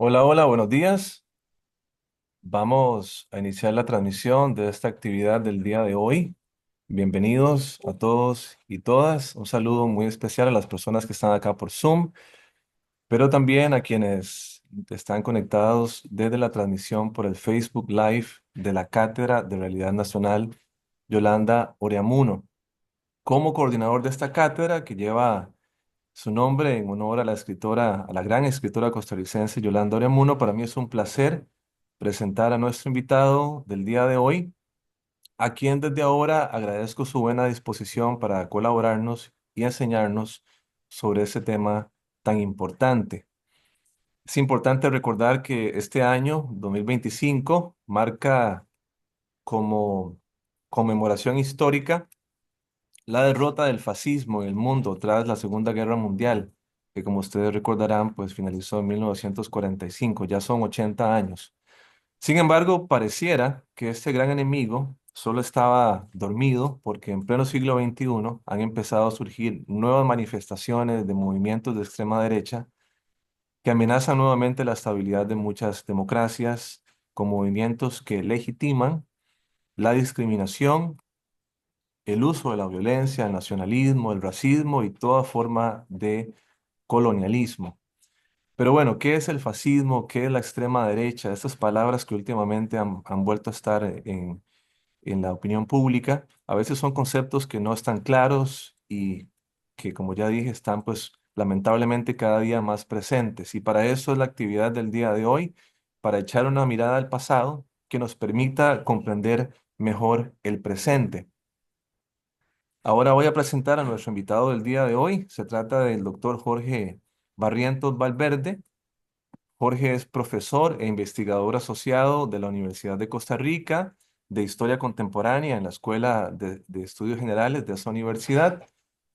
Hola, hola, buenos días. Vamos a iniciar la transmisión de esta actividad del día de hoy. Bienvenidos a todos y todas. Un saludo muy especial a las personas que están acá por Zoom, pero también a quienes están conectados desde la transmisión por el Facebook Live de la Cátedra de Realidad Nacional Yolanda Oreamuno. Como coordinador de esta cátedra que lleva su nombre en honor a la escritora, a la gran escritora costarricense Yolanda Oreamuno. Para mí es un placer presentar a nuestro invitado del día de hoy, a quien desde ahora agradezco su buena disposición para colaborarnos y enseñarnos sobre ese tema tan importante. Es importante recordar que este año, 2025, marca como conmemoración histórica la derrota del fascismo en el mundo tras la Segunda Guerra Mundial, que como ustedes recordarán, pues finalizó en 1945, ya son 80 años. Sin embargo, pareciera que este gran enemigo solo estaba dormido porque en pleno siglo XXI han empezado a surgir nuevas manifestaciones de movimientos de extrema derecha que amenazan nuevamente la estabilidad de muchas democracias con movimientos que legitiman la discriminación, el uso de la violencia, el nacionalismo, el racismo y toda forma de colonialismo. Pero bueno, ¿qué es el fascismo? ¿Qué es la extrema derecha? Estas palabras que últimamente han vuelto a estar en la opinión pública, a veces son conceptos que no están claros y que, como ya dije, están pues lamentablemente cada día más presentes. Y para eso es la actividad del día de hoy, para echar una mirada al pasado que nos permita comprender mejor el presente. Ahora voy a presentar a nuestro invitado del día de hoy. Se trata del doctor Jorge Barrientos Valverde. Jorge es profesor e investigador asociado de la Universidad de Costa Rica de Historia Contemporánea en la Escuela de Estudios Generales de esa universidad.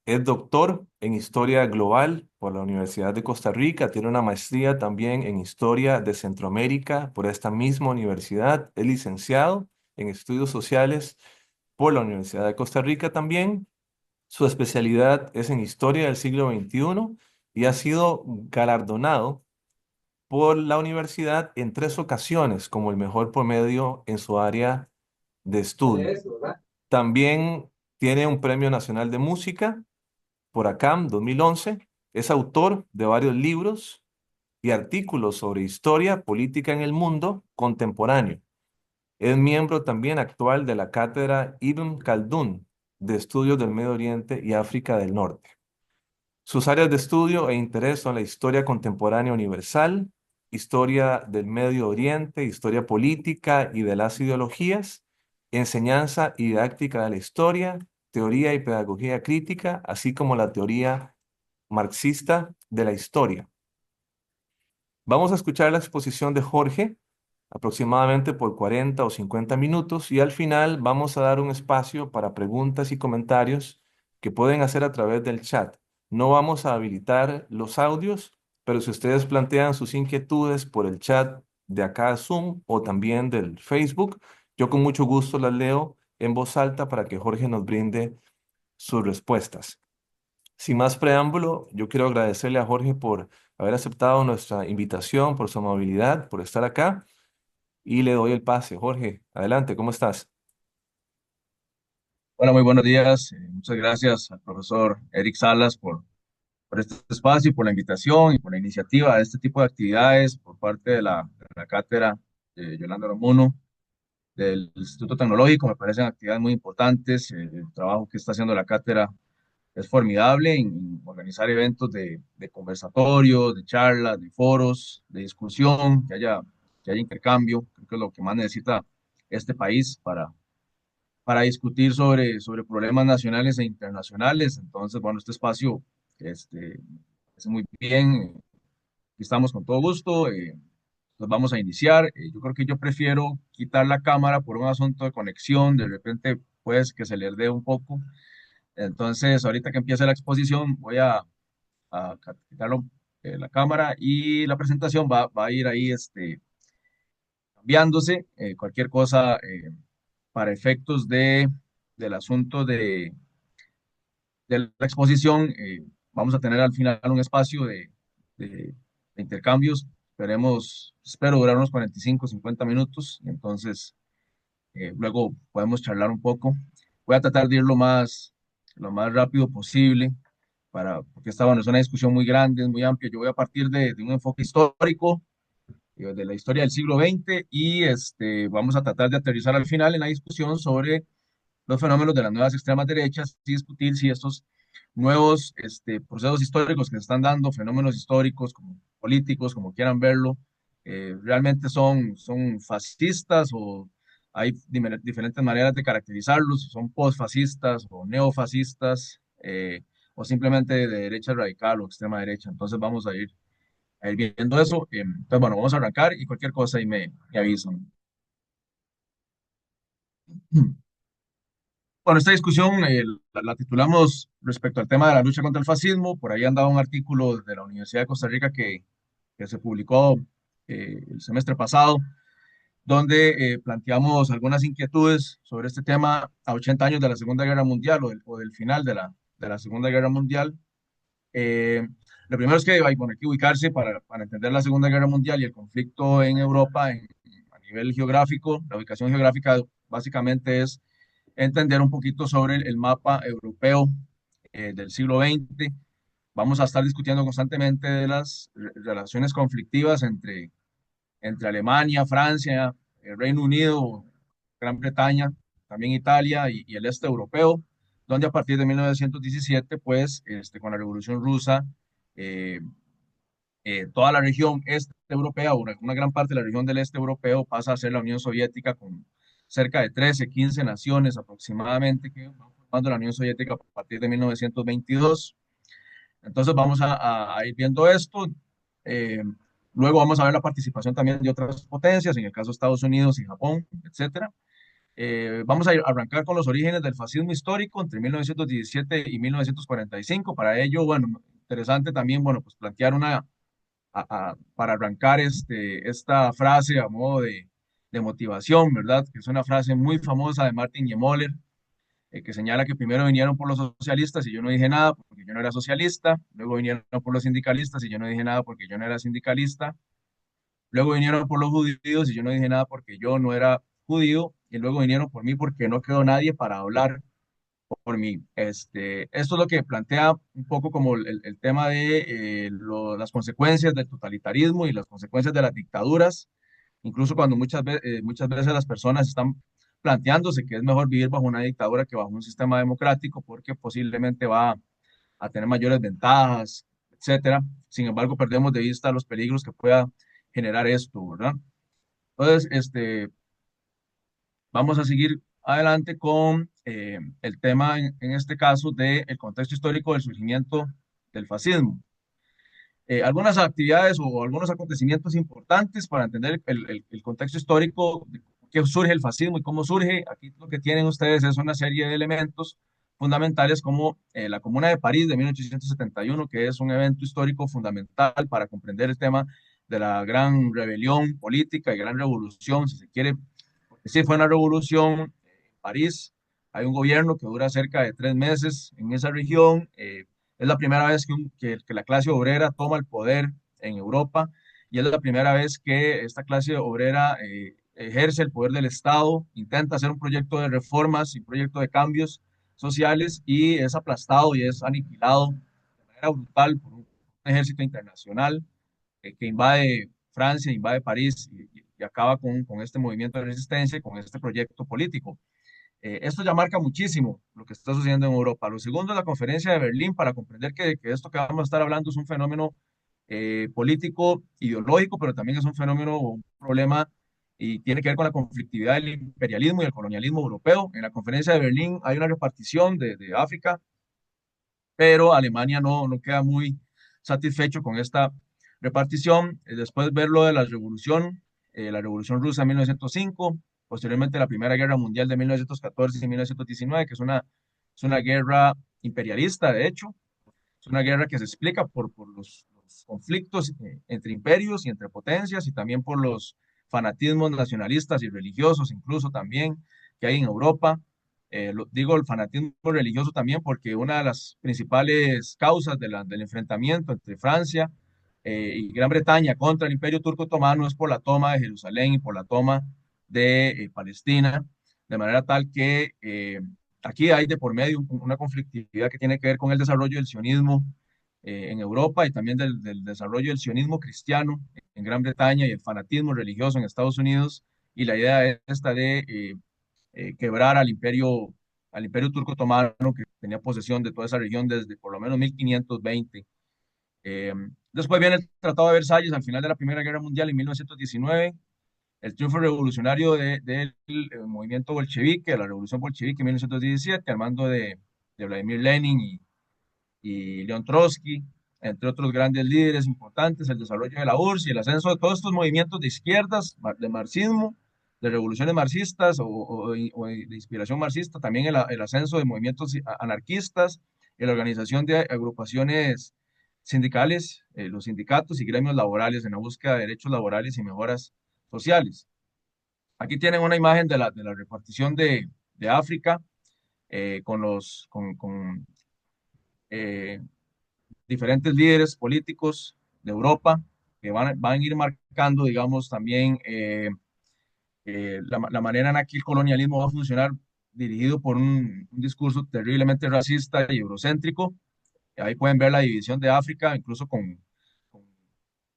Es doctor en Historia Global por la Universidad de Costa Rica. Tiene una maestría también en Historia de Centroamérica por esta misma universidad. Es licenciado en Estudios Sociales por la Universidad de Costa Rica también. Su especialidad es en Historia del siglo XXI y ha sido galardonado por la universidad en 3 ocasiones como el mejor promedio en su área de estudio. También tiene un Premio Nacional de Música por ACAM 2011. Es autor de varios libros y artículos sobre historia política en el mundo contemporáneo. Es miembro también actual de la Cátedra Ibn Khaldun de Estudios del Medio Oriente y África del Norte. Sus áreas de estudio e interés son la historia contemporánea universal, historia del Medio Oriente, historia política y de las ideologías, enseñanza y didáctica de la historia, teoría y pedagogía crítica, así como la teoría marxista de la historia. Vamos a escuchar la exposición de Jorge aproximadamente por 40 o 50 minutos y al final vamos a dar un espacio para preguntas y comentarios que pueden hacer a través del chat. No vamos a habilitar los audios, pero si ustedes plantean sus inquietudes por el chat de acá Zoom o también del Facebook, yo con mucho gusto las leo en voz alta para que Jorge nos brinde sus respuestas. Sin más preámbulo, yo quiero agradecerle a Jorge por haber aceptado nuestra invitación, por su amabilidad, por estar acá y le doy el pase. Jorge, adelante, ¿cómo estás? Hola, muy buenos días. Muchas gracias al profesor Eric Salas por este espacio y por la invitación y por la iniciativa de este tipo de actividades por parte de la cátedra Yolanda Romuno del Instituto Tecnológico. Me parecen actividades muy importantes. El trabajo que está haciendo la cátedra es formidable en organizar eventos de conversatorios, de charlas, de foros, de discusión, que haya intercambio. Creo que es lo que más necesita este país para discutir sobre problemas nacionales e internacionales. Entonces, bueno, este espacio es muy bien. Aquí estamos con todo gusto. Nos vamos a iniciar. Yo creo que yo prefiero quitar la cámara por un asunto de conexión. De repente, pues, que se les dé un poco. Entonces, ahorita que empiece la exposición, voy a quitar la cámara y la presentación va a ir ahí cambiándose. Cualquier cosa para efectos del asunto de la exposición, vamos a tener al final un espacio de intercambios espero durar unos 45, 50 minutos, y entonces luego podemos charlar un poco. Voy a tratar de ir lo más rápido posible, porque esta, bueno, es una discusión muy grande, es muy amplia. Yo voy a partir de un enfoque histórico, de la historia del siglo XX, y vamos a tratar de aterrizar al final en la discusión sobre los fenómenos de las nuevas extremas derechas y discutir si estos nuevos procesos históricos que se están dando, fenómenos históricos, como políticos, como quieran verlo, realmente son fascistas o hay diferentes maneras de caracterizarlos, si son posfascistas o neofascistas, o simplemente de derecha radical o extrema derecha. Entonces vamos a ir viendo eso. Entonces, bueno, vamos a arrancar y cualquier cosa ahí me avisan. Bueno, esta discusión la titulamos respecto al tema de la lucha contra el fascismo. Por ahí andaba un artículo de la Universidad de Costa Rica que se publicó el semestre pasado, donde planteamos algunas inquietudes sobre este tema a 80 años de la Segunda Guerra Mundial o del final de la Segunda Guerra Mundial. Eh, lo primero es que bueno, hay que ubicarse para entender la Segunda Guerra Mundial y el conflicto en Europa a nivel geográfico. La ubicación geográfica básicamente es entender un poquito sobre el mapa europeo del siglo XX. Vamos a estar discutiendo constantemente de las relaciones conflictivas entre Alemania, Francia, el Reino Unido, Gran Bretaña, también Italia y el este europeo, donde a partir de 1917, pues, con la Revolución Rusa, eh, toda la región este europea, una gran parte de la región del este europeo pasa a ser la Unión Soviética con cerca de 13, 15 naciones aproximadamente que van formando la Unión Soviética a partir de 1922. Entonces vamos a ir viendo esto. Eh, Luego vamos a ver la participación también de otras potencias, en el caso de Estados Unidos y Japón, etcétera. Vamos a arrancar con los orígenes del fascismo histórico entre 1917 y 1945. Para ello, bueno, interesante también, bueno, pues plantear para arrancar esta frase a modo de motivación, ¿verdad? Que es una frase muy famosa de Martin Niemöller, que señala que primero vinieron por los socialistas y yo no dije nada porque yo no era socialista, luego vinieron por los sindicalistas y yo no dije nada porque yo no era sindicalista, luego vinieron por los judíos y yo no dije nada porque yo no era judío, y luego vinieron por mí porque no quedó nadie para hablar por mí. Esto es lo que plantea un poco como el tema de las consecuencias del totalitarismo y las consecuencias de las dictaduras, incluso cuando muchas veces las personas están planteándose que es mejor vivir bajo una dictadura que bajo un sistema democrático porque posiblemente va a tener mayores ventajas, etcétera. Sin embargo, perdemos de vista los peligros que pueda generar esto, ¿verdad? Entonces, vamos a seguir adelante con el tema, en este caso, del contexto histórico del surgimiento del fascismo. Algunas actividades o algunos acontecimientos importantes para entender el contexto histórico de qué surge el fascismo y cómo surge. Aquí lo que tienen ustedes es una serie de elementos fundamentales como la Comuna de París de 1871, que es un evento histórico fundamental para comprender el tema de la gran rebelión política y gran revolución, si se quiere. Porque sí, fue una revolución en París. Hay un gobierno que dura cerca de 3 meses en esa región. Es la primera vez que la clase obrera toma el poder en Europa, y es la primera vez que esta clase obrera ejerce el poder del Estado, intenta hacer un proyecto de reformas y un proyecto de cambios sociales, y es aplastado y es aniquilado de manera brutal por un ejército internacional que invade Francia, invade París y acaba con este movimiento de resistencia y con este proyecto político. Esto ya marca muchísimo lo que está sucediendo en Europa. Lo segundo es la conferencia de Berlín para comprender que esto que vamos a estar hablando es un fenómeno político, ideológico, pero también es un fenómeno, un problema, y tiene que ver con la conflictividad del imperialismo y el colonialismo europeo. En la conferencia de Berlín hay una repartición de África, pero Alemania no queda muy satisfecho con esta repartición. Después ver lo de la Revolución Rusa en 1905, posteriormente la Primera Guerra Mundial de 1914 y 1919, que es una guerra imperialista, de hecho, es una guerra que se explica por los conflictos entre imperios y entre potencias, y también por los fanatismos nacionalistas y religiosos, incluso también, que hay en Europa. Digo el fanatismo religioso también porque una de las principales causas del enfrentamiento entre Francia y Gran Bretaña contra el Imperio Turco Otomano es por la toma de Jerusalén y por la toma de Palestina, de manera tal que aquí hay de por medio una conflictividad que tiene que ver con el desarrollo del sionismo en Europa y también del desarrollo del sionismo cristiano en Gran Bretaña y el fanatismo religioso en Estados Unidos. Y la idea es esta de quebrar al imperio turco otomano que tenía posesión de toda esa región desde por lo menos 1520. Eh, Después viene el Tratado de Versalles al final de la Primera Guerra Mundial en 1919, el triunfo revolucionario del movimiento bolchevique, de la revolución bolchevique en 1917, al mando de Vladimir Lenin y León Trotsky, entre otros grandes líderes importantes, el desarrollo de la URSS y el ascenso de todos estos movimientos de izquierdas, de marxismo, de revoluciones marxistas o de inspiración marxista, también el ascenso de movimientos anarquistas, y la organización de agrupaciones sindicales, los sindicatos y gremios laborales en la búsqueda de derechos laborales y mejoras sociales. Aquí tienen una imagen de la repartición de África con eh, diferentes líderes políticos de Europa que van a ir marcando, digamos, también la manera en la que el colonialismo va a funcionar dirigido por un discurso terriblemente racista y eurocéntrico. Ahí pueden ver la división de África, incluso con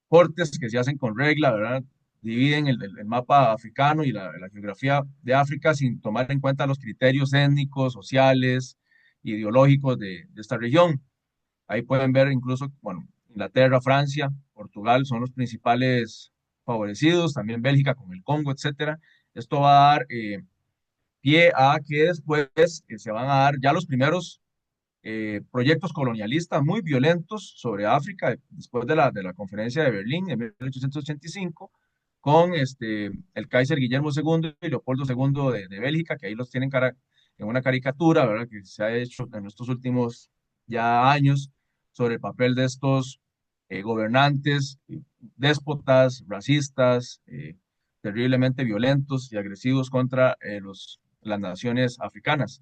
cortes que se hacen con regla, ¿verdad? Dividen el mapa africano y la geografía de África sin tomar en cuenta los criterios étnicos, sociales, ideológicos de esta región. Ahí pueden ver incluso, bueno, Inglaterra, Francia, Portugal son los principales favorecidos, también Bélgica con el Congo, etcétera. Esto va a dar pie a que después se van a dar ya los primeros proyectos colonialistas muy violentos sobre África después de la conferencia de Berlín en 1885 con el Kaiser Guillermo II y Leopoldo II de Bélgica, que ahí los tienen en una caricatura, ¿verdad? Que se ha hecho en estos últimos ya años sobre el papel de estos gobernantes, déspotas, racistas, terriblemente violentos y agresivos contra las naciones africanas.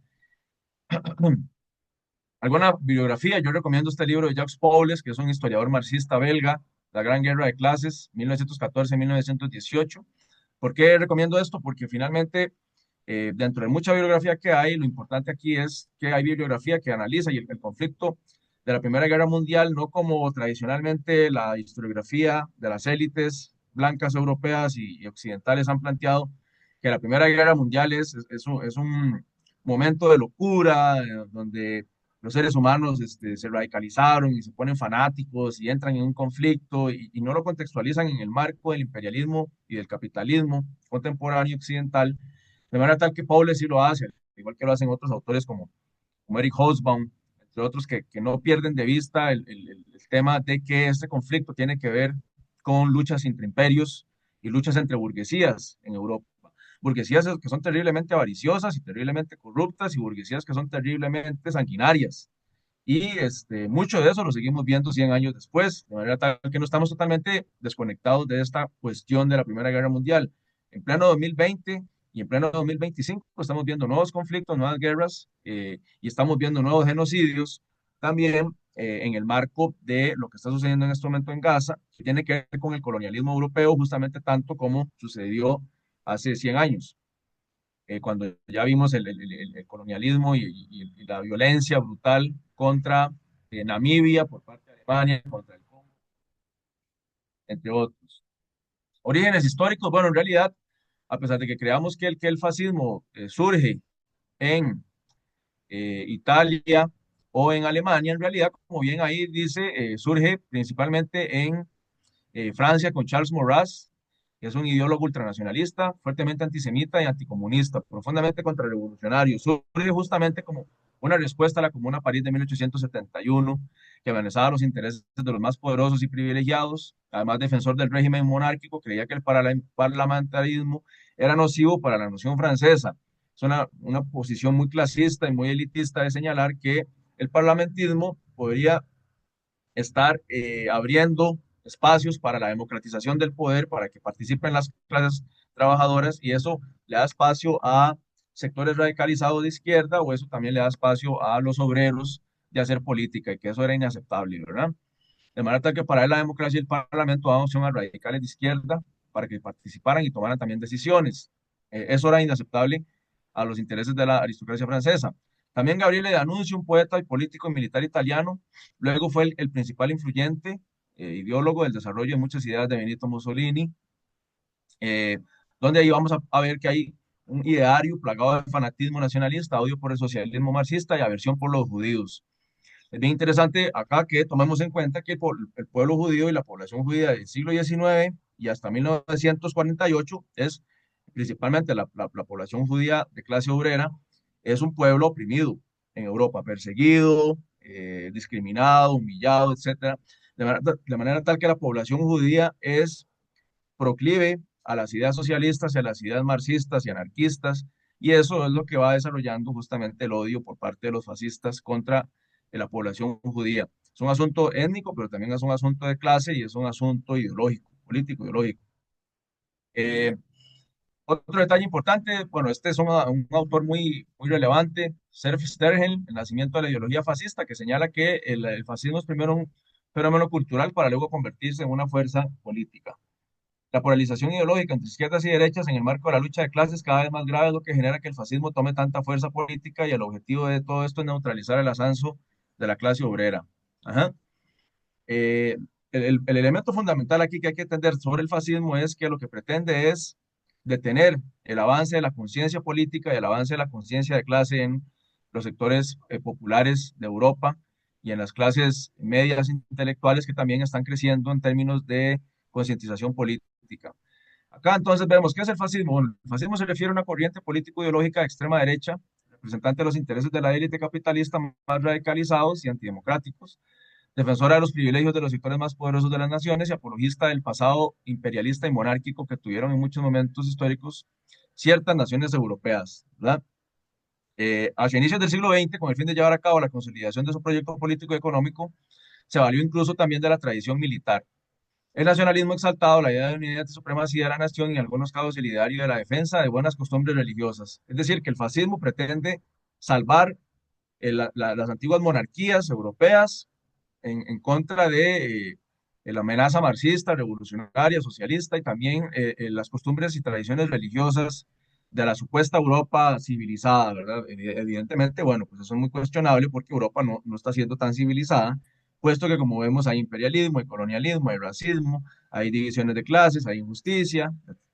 ¿Alguna bibliografía? Yo recomiendo este libro de Jacques Paules, que es un historiador marxista belga, La Gran Guerra de Clases, 1914-1918. ¿Por qué recomiendo esto? Porque finalmente, dentro de mucha bibliografía que hay, lo importante aquí es que hay bibliografía que analiza y el conflicto de la Primera Guerra Mundial, no como tradicionalmente la historiografía de las élites blancas europeas y occidentales han planteado, que la Primera Guerra Mundial es un momento de locura, donde los seres humanos se radicalizaron y se ponen fanáticos y entran en un conflicto y no lo contextualizan en el marco del imperialismo y del capitalismo contemporáneo occidental, de manera tal que Paul sí lo hace, igual que lo hacen otros autores como Eric Hobsbawm, entre otros que no pierden de vista el tema de que este conflicto tiene que ver con luchas entre imperios y luchas entre burguesías en Europa. Burguesías que son terriblemente avariciosas y terriblemente corruptas y burguesías que son terriblemente sanguinarias. Y mucho de eso lo seguimos viendo 100 años después, de manera tal que no estamos totalmente desconectados de esta cuestión de la Primera Guerra Mundial. En pleno 2020 y en pleno 2025 estamos viendo nuevos conflictos, nuevas guerras y estamos viendo nuevos genocidios también en el marco de lo que está sucediendo en este momento en Gaza, que tiene que ver con el colonialismo europeo justamente tanto como sucedió hace 100 años cuando ya vimos el colonialismo y la violencia brutal contra Namibia por parte de Alemania, contra el Congo, entre otros. Orígenes históricos, bueno, en realidad, a pesar de que creamos que el fascismo surge en Italia o en Alemania, en realidad, como bien ahí dice, surge principalmente en Francia con Charles Maurras, que es un ideólogo ultranacionalista, fuertemente antisemita y anticomunista, profundamente contrarrevolucionario. Surge justamente como una respuesta a la Comuna París de 1871, que amenazaba los intereses de los más poderosos y privilegiados. Además, defensor del régimen monárquico, creía que el parlamentarismo era nocivo para la nación francesa. Es una posición muy clasista y muy elitista de señalar que el parlamentismo podría estar abriendo espacios para la democratización del poder, para que participen las clases trabajadoras y eso le da espacio a sectores radicalizados de izquierda o eso también le da espacio a los obreros de hacer política y que eso era inaceptable, ¿verdad? de manera tal que para él la democracia y el parlamento daban opción a radicales de izquierda para que participaran y tomaran también decisiones. Eso era inaceptable a los intereses de la aristocracia francesa. También Gabriele D'Annunzio, un poeta y político y militar italiano, luego fue el principal influyente ideólogo del desarrollo de muchas ideas de Benito Mussolini, eh, donde ahí vamos a ver que hay un ideario plagado de fanatismo nacionalista, odio por el socialismo marxista y aversión por los judíos. Es bien interesante acá que tomemos en cuenta que el pueblo judío y la población judía del siglo XIX y hasta 1948 es principalmente la población judía de clase obrera, es un pueblo oprimido en Europa, perseguido, discriminado, humillado, etcétera, de manera tal que la población judía es proclive a las ideas socialistas y a las ideas marxistas y anarquistas, y eso es lo que va desarrollando justamente el odio por parte de los fascistas contra la población judía. Es un asunto étnico, pero también es un asunto de clase y es un asunto ideológico, político, ideológico. Eh, Otro detalle importante, bueno, este es un autor muy relevante, Serf Stergel, El nacimiento de la ideología fascista, que señala que el fascismo es primero un fenómeno cultural para luego convertirse en una fuerza política. La polarización ideológica entre izquierdas y derechas en el marco de la lucha de clases cada vez más grave es lo que genera que el fascismo tome tanta fuerza política y el objetivo de todo esto es neutralizar el ascenso de la clase obrera. Ajá. Eh, el elemento fundamental aquí que hay que entender sobre el fascismo es que lo que pretende es detener el avance de la conciencia política y el avance de la conciencia de clase en los sectores populares de Europa y en las clases medias intelectuales que también están creciendo en términos de concientización política. Acá entonces vemos, ¿qué es el fascismo? Bueno, el fascismo se refiere a una corriente político-ideológica de extrema derecha, representante de los intereses de la élite capitalista más radicalizados y antidemocráticos, defensora de los privilegios de los sectores más poderosos de las naciones y apologista del pasado imperialista y monárquico que tuvieron en muchos momentos históricos ciertas naciones europeas, ¿verdad? Hacia inicios del siglo XX, con el fin de llevar a cabo la consolidación de su proyecto político y económico, se valió incluso también de la tradición militar. El nacionalismo exaltado, la idea de unidad y supremacía de la nación y en algunos casos el ideario de la defensa de buenas costumbres religiosas. Es decir, que el fascismo pretende salvar las antiguas monarquías europeas en contra de la amenaza marxista, revolucionaria, socialista y también las costumbres y tradiciones religiosas de la supuesta Europa civilizada, ¿verdad? Evidentemente, bueno, pues eso es muy cuestionable porque Europa no está siendo tan civilizada, puesto que como vemos hay imperialismo, hay colonialismo, hay racismo, hay divisiones de clases, hay injusticia,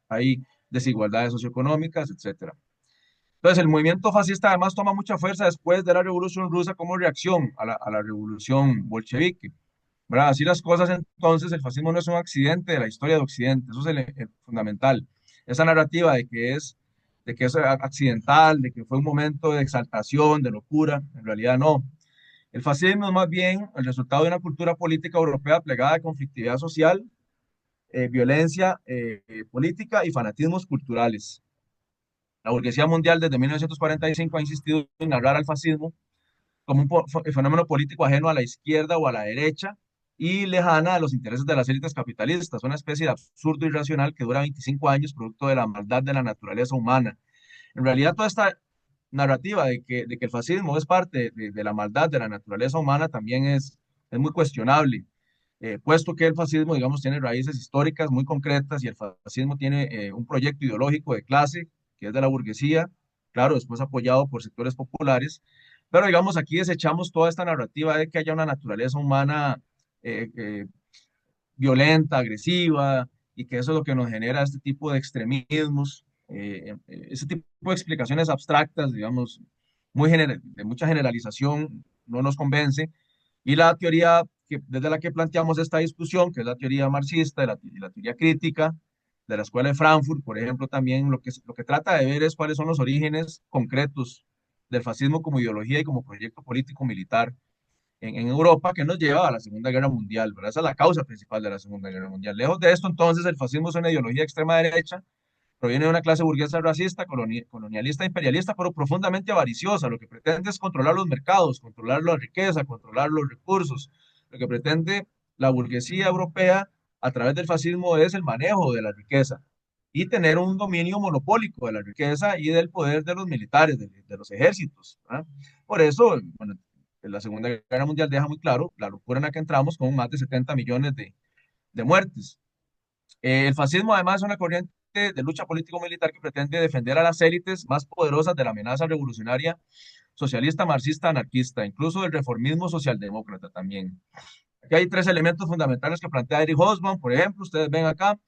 hay desigualdades socioeconómicas, etcétera. Entonces, el movimiento fascista además toma mucha fuerza después de la Revolución Rusa como reacción a la Revolución Bolchevique. ¿Verdad? Así las cosas, entonces, el fascismo no es un accidente de la historia de Occidente, eso es el fundamental. Esa narrativa de que es accidental, de que fue un momento de exaltación, de locura, en realidad no. El fascismo es más bien el resultado de una cultura política europea plegada de conflictividad social, violencia política y fanatismos culturales. La burguesía mundial desde 1945 ha insistido en narrar al fascismo como un fenómeno político ajeno a la izquierda o a la derecha y lejana a los intereses de las élites capitalistas, una especie de absurdo irracional que dura 25 años producto de la maldad de la naturaleza humana. En realidad, toda esta narrativa de que el fascismo es parte de la maldad de la naturaleza humana también es muy cuestionable, puesto que el fascismo, digamos, tiene raíces históricas muy concretas y el fascismo tiene un proyecto ideológico de clase, que es de la burguesía, claro, después apoyado por sectores populares, pero digamos, aquí desechamos toda esta narrativa de que haya una naturaleza humana eh, eh, violenta, agresiva, y que eso es lo que nos genera este tipo de extremismos, ese tipo de explicaciones abstractas, digamos, de mucha generalización, no nos convence. Y la teoría desde la que planteamos esta discusión, que es la teoría marxista y la teoría crítica de la Escuela de Frankfurt, por ejemplo, también lo que trata de ver es cuáles son los orígenes concretos del fascismo como ideología y como proyecto político militar en Europa que nos lleva a la Segunda Guerra Mundial, ¿verdad? Esa es la causa principal de la Segunda Guerra Mundial. Lejos de esto, entonces, el fascismo es una ideología de extrema derecha, proviene de una clase burguesa racista, colonialista, imperialista, pero profundamente avariciosa. Lo que pretende es controlar los mercados, controlar la riqueza, controlar los recursos. Lo que pretende la burguesía europea a través del fascismo es el manejo de la riqueza y tener un dominio monopólico de la riqueza y del poder de los militares, de los ejércitos, ¿verdad? Por eso, bueno, la Segunda Guerra Mundial deja muy claro la locura en la que entramos con más de 70 millones de muertes. El fascismo además es una corriente de lucha político-militar que pretende defender a las élites más poderosas de la amenaza revolucionaria socialista, marxista, anarquista, incluso del reformismo socialdemócrata también. Aquí hay tres elementos fundamentales que plantea Erich Hobsbawm, por ejemplo, ustedes ven acá,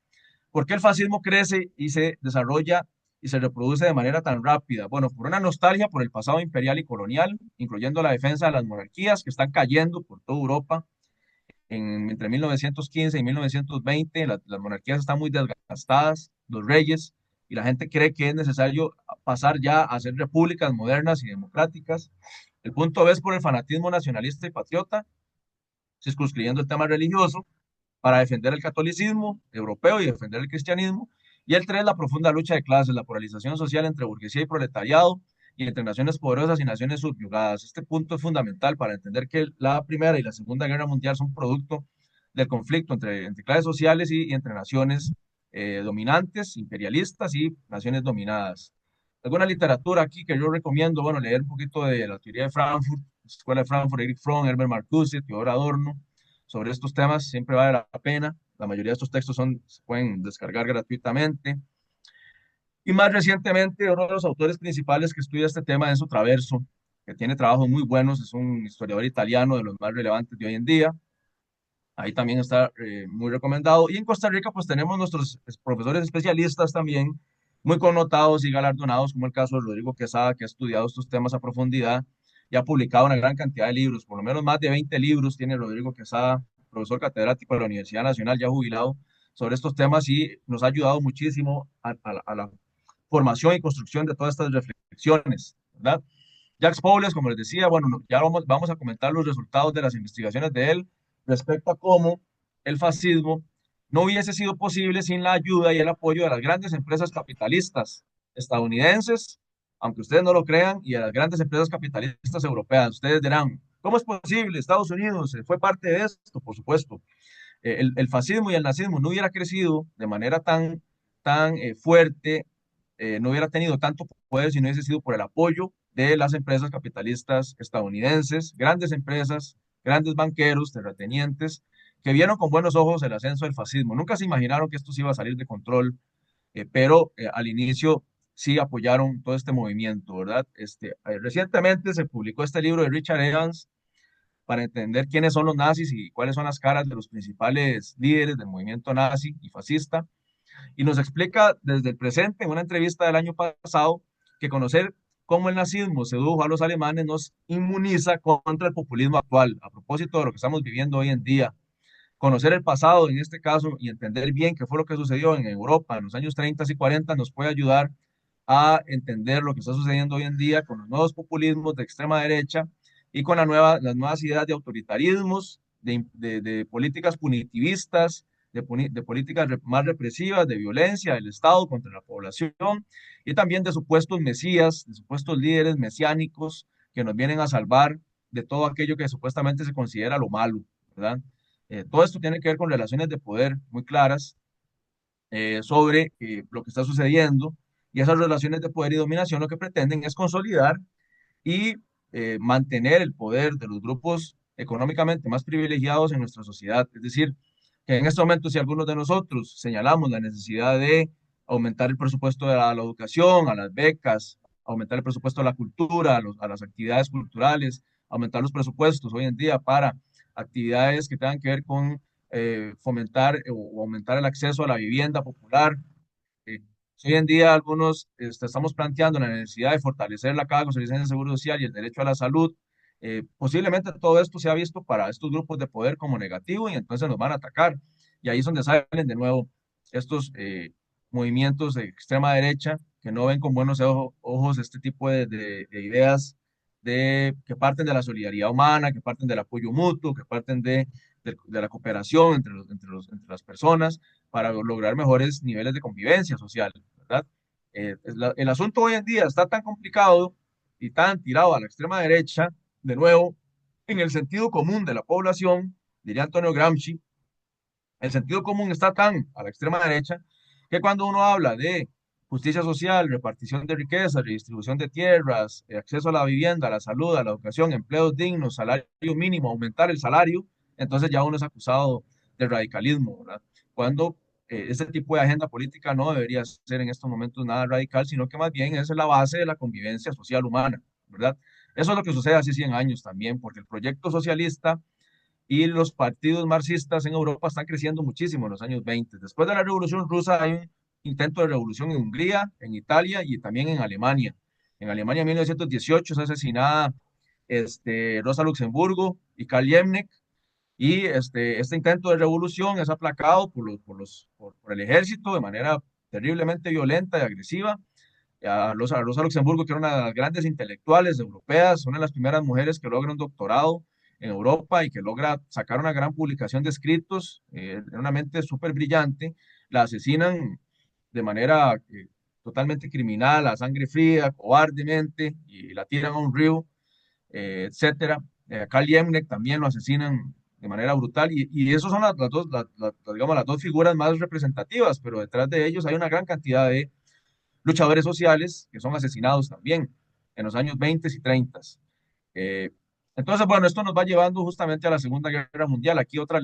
¿por qué el fascismo crece y se desarrolla y se reproduce de manera tan rápida? Bueno, por una nostalgia por el pasado imperial y colonial, incluyendo la defensa de las monarquías que están cayendo por toda Europa. Entre 1915 y 1920, las monarquías están muy desgastadas, los reyes, y la gente cree que es necesario pasar ya a ser repúblicas modernas y democráticas. El punto B es por el fanatismo nacionalista y patriota, circunscribiendo el tema religioso para defender el catolicismo europeo y defender el cristianismo. Y el 3, la profunda lucha de clases, la polarización social entre burguesía y proletariado y entre naciones poderosas y naciones subyugadas. Este punto es fundamental para entender que la Primera y la Segunda Guerra Mundial son producto del conflicto entre clases sociales y entre naciones dominantes, imperialistas y naciones dominadas. Alguna literatura aquí que yo recomiendo, bueno, leer un poquito de la teoría de Frankfurt, Escuela de Frankfurt, Erich Fromm, Herbert Marcuse, Theodor Adorno, sobre estos temas, siempre vale la pena. La mayoría de estos textos se pueden descargar gratuitamente. Y más recientemente, uno de los autores principales que estudia este tema es Traverso, que tiene trabajos muy buenos, es un historiador italiano de los más relevantes de hoy en día. Ahí también está muy recomendado. Y en Costa Rica, pues tenemos nuestros profesores especialistas también, muy connotados y galardonados, como el caso de Rodrigo Quesada, que ha estudiado estos temas a profundidad y ha publicado una gran cantidad de libros, por lo menos más de 20 libros tiene Rodrigo Quesada, profesor catedrático de la Universidad Nacional, ya jubilado, sobre estos temas y nos ha ayudado muchísimo a la formación y construcción de todas estas reflexiones, ¿verdad? Jacques Paules, como les decía, bueno, ya vamos a comentar los resultados de las investigaciones de él respecto a cómo el fascismo no hubiese sido posible sin la ayuda y el apoyo de las grandes empresas capitalistas estadounidenses, aunque ustedes no lo crean, y de las grandes empresas capitalistas europeas. Ustedes dirán, ¿cómo es posible? Estados Unidos fue parte de esto, por supuesto. El fascismo y el nazismo no hubiera crecido de manera tan fuerte, no hubiera tenido tanto poder si no hubiese sido por el apoyo de las empresas capitalistas estadounidenses, grandes empresas, grandes banqueros, terratenientes, que vieron con buenos ojos el ascenso del fascismo. Nunca se imaginaron que esto se iba a salir de control, pero al inicio sí apoyaron todo este movimiento, ¿verdad? Recientemente se publicó este libro de Richard Evans para entender quiénes son los nazis y cuáles son las caras de los principales líderes del movimiento nazi y fascista. Y nos explica desde el presente, en una entrevista del año pasado, que conocer cómo el nazismo sedujo a los alemanes nos inmuniza contra el populismo actual, a propósito de lo que estamos viviendo hoy en día. Conocer el pasado en este caso y entender bien qué fue lo que sucedió en Europa en los años 30 y 40 nos puede ayudar a entender lo que está sucediendo hoy en día con los nuevos populismos de extrema derecha y con las nuevas ideas de autoritarismos, de políticas punitivistas, de políticas más represivas, de violencia del Estado contra la población y también de supuestos mesías, de supuestos líderes mesiánicos que nos vienen a salvar de todo aquello que supuestamente se considera lo malo, ¿verdad? Todo esto tiene que ver con relaciones de poder muy claras sobre lo que está sucediendo y esas relaciones de poder y dominación lo que pretenden es consolidar y mantener el poder de los grupos económicamente más privilegiados en nuestra sociedad. Es decir, que en este momento si algunos de nosotros señalamos la necesidad de aumentar el presupuesto a la educación, a las becas, aumentar el presupuesto a la cultura, a las actividades culturales, aumentar los presupuestos hoy en día para actividades que tengan que ver con fomentar o aumentar el acceso a la vivienda popular, eh, si hoy en día algunos estamos planteando la necesidad de fortalecer la Caja Costarricense de Seguro Social y el derecho a la salud, posiblemente todo esto se ha visto para estos grupos de poder como negativo y entonces nos van a atacar. Y ahí es donde salen de nuevo estos movimientos de extrema derecha que no ven con buenos ojos este tipo de ideas que parten de la solidaridad humana, que parten del apoyo mutuo, que parten de la cooperación entre las personas para lograr mejores niveles de convivencia social, ¿verdad? El asunto hoy en día está tan complicado y tan tirado a la extrema derecha, de nuevo, en el sentido común de la población, diría Antonio Gramsci, el sentido común está tan a la extrema derecha que cuando uno habla de justicia social, repartición de riquezas, redistribución de tierras, acceso a la vivienda, a la salud, a la educación, empleos dignos, salario mínimo, aumentar el salario, entonces ya uno es acusado de radicalismo, ¿verdad? Cuando este tipo de agenda política no debería ser en estos momentos nada radical, sino que más bien es la base de la convivencia social humana, ¿verdad? Eso es lo que sucede hace 100 años también, porque el proyecto socialista y los partidos marxistas en Europa están creciendo muchísimo en los años 20. Después de la Revolución Rusa hay un intento de revolución en Hungría, en Italia y también en Alemania. En Alemania en 1918 es asesinada Rosa Luxemburgo y Karl Liebknecht, y este intento de revolución es aplacado por el ejército de manera terriblemente violenta y agresiva. A Rosa Luxemburgo, que era una de las grandes intelectuales europeas, una de las primeras mujeres que logra un doctorado en Europa y que logra sacar una gran publicación de escritos, era una mente súper brillante, la asesinan de manera totalmente criminal, a sangre fría, cobardemente, y la tiran a un río, etcétera. Karl Liebknecht también lo asesinan de manera brutal, y esas son las dos, digamos, las dos figuras más representativas, pero detrás de ellos hay una gran cantidad de luchadores sociales que son asesinados también en los años 20 y 30. Eh, entonces, bueno, esto nos va llevando justamente a la Segunda Guerra Mundial. Aquí otra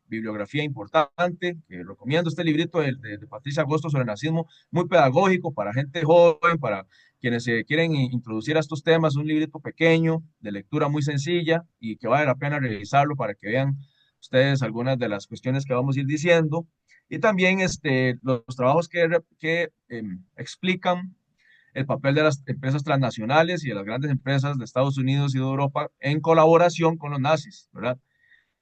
bibliografía importante, que recomiendo este librito de Patricia Agosto sobre el nazismo, muy pedagógico para gente joven, para quienes se quieren introducir a estos temas, un librito pequeño, de lectura muy sencilla y que vale la pena revisarlo para que vean ustedes algunas de las cuestiones que vamos a ir diciendo. Y también los trabajos que explican el papel de las empresas transnacionales y de las grandes empresas de Estados Unidos y de Europa en colaboración con los nazis, ¿verdad?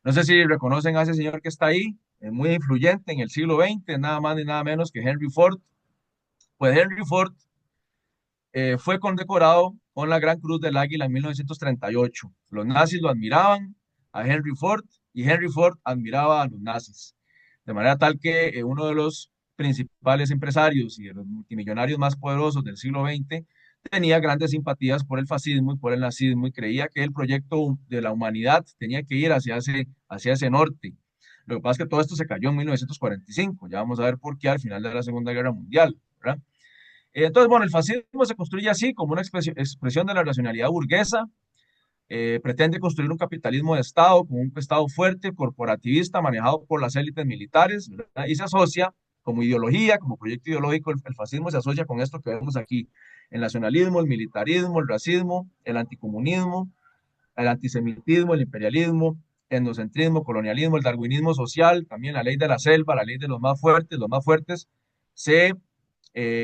No sé si reconocen a ese señor que está ahí, es muy influyente en el siglo XX, nada más ni nada menos que Henry Ford. Pues Henry Ford fue condecorado con la Gran Cruz del Águila en 1938. Los nazis lo admiraban a Henry Ford y Henry Ford admiraba a los nazis. De manera tal que uno de los principales empresarios y de los multimillonarios más poderosos del siglo XX tenía grandes simpatías por el fascismo y por el nazismo y creía que el proyecto de la humanidad tenía que ir hacia ese norte. Lo que pasa es que todo esto se cayó en 1945. Ya vamos a ver por qué al final de la Segunda Guerra Mundial, ¿verdad? Entonces, bueno, el fascismo se construye así como una expresión de la racionalidad burguesa. Pretende construir un capitalismo de Estado con un Estado fuerte, corporativista, manejado por las élites militares, ¿verdad? Y se asocia como ideología, como proyecto ideológico, el fascismo se asocia con esto que vemos aquí, el nacionalismo, el militarismo, el racismo, el anticomunismo, el antisemitismo, el imperialismo, etnocentrismo, colonialismo, el darwinismo social, también la ley de la selva, la ley de los más fuertes se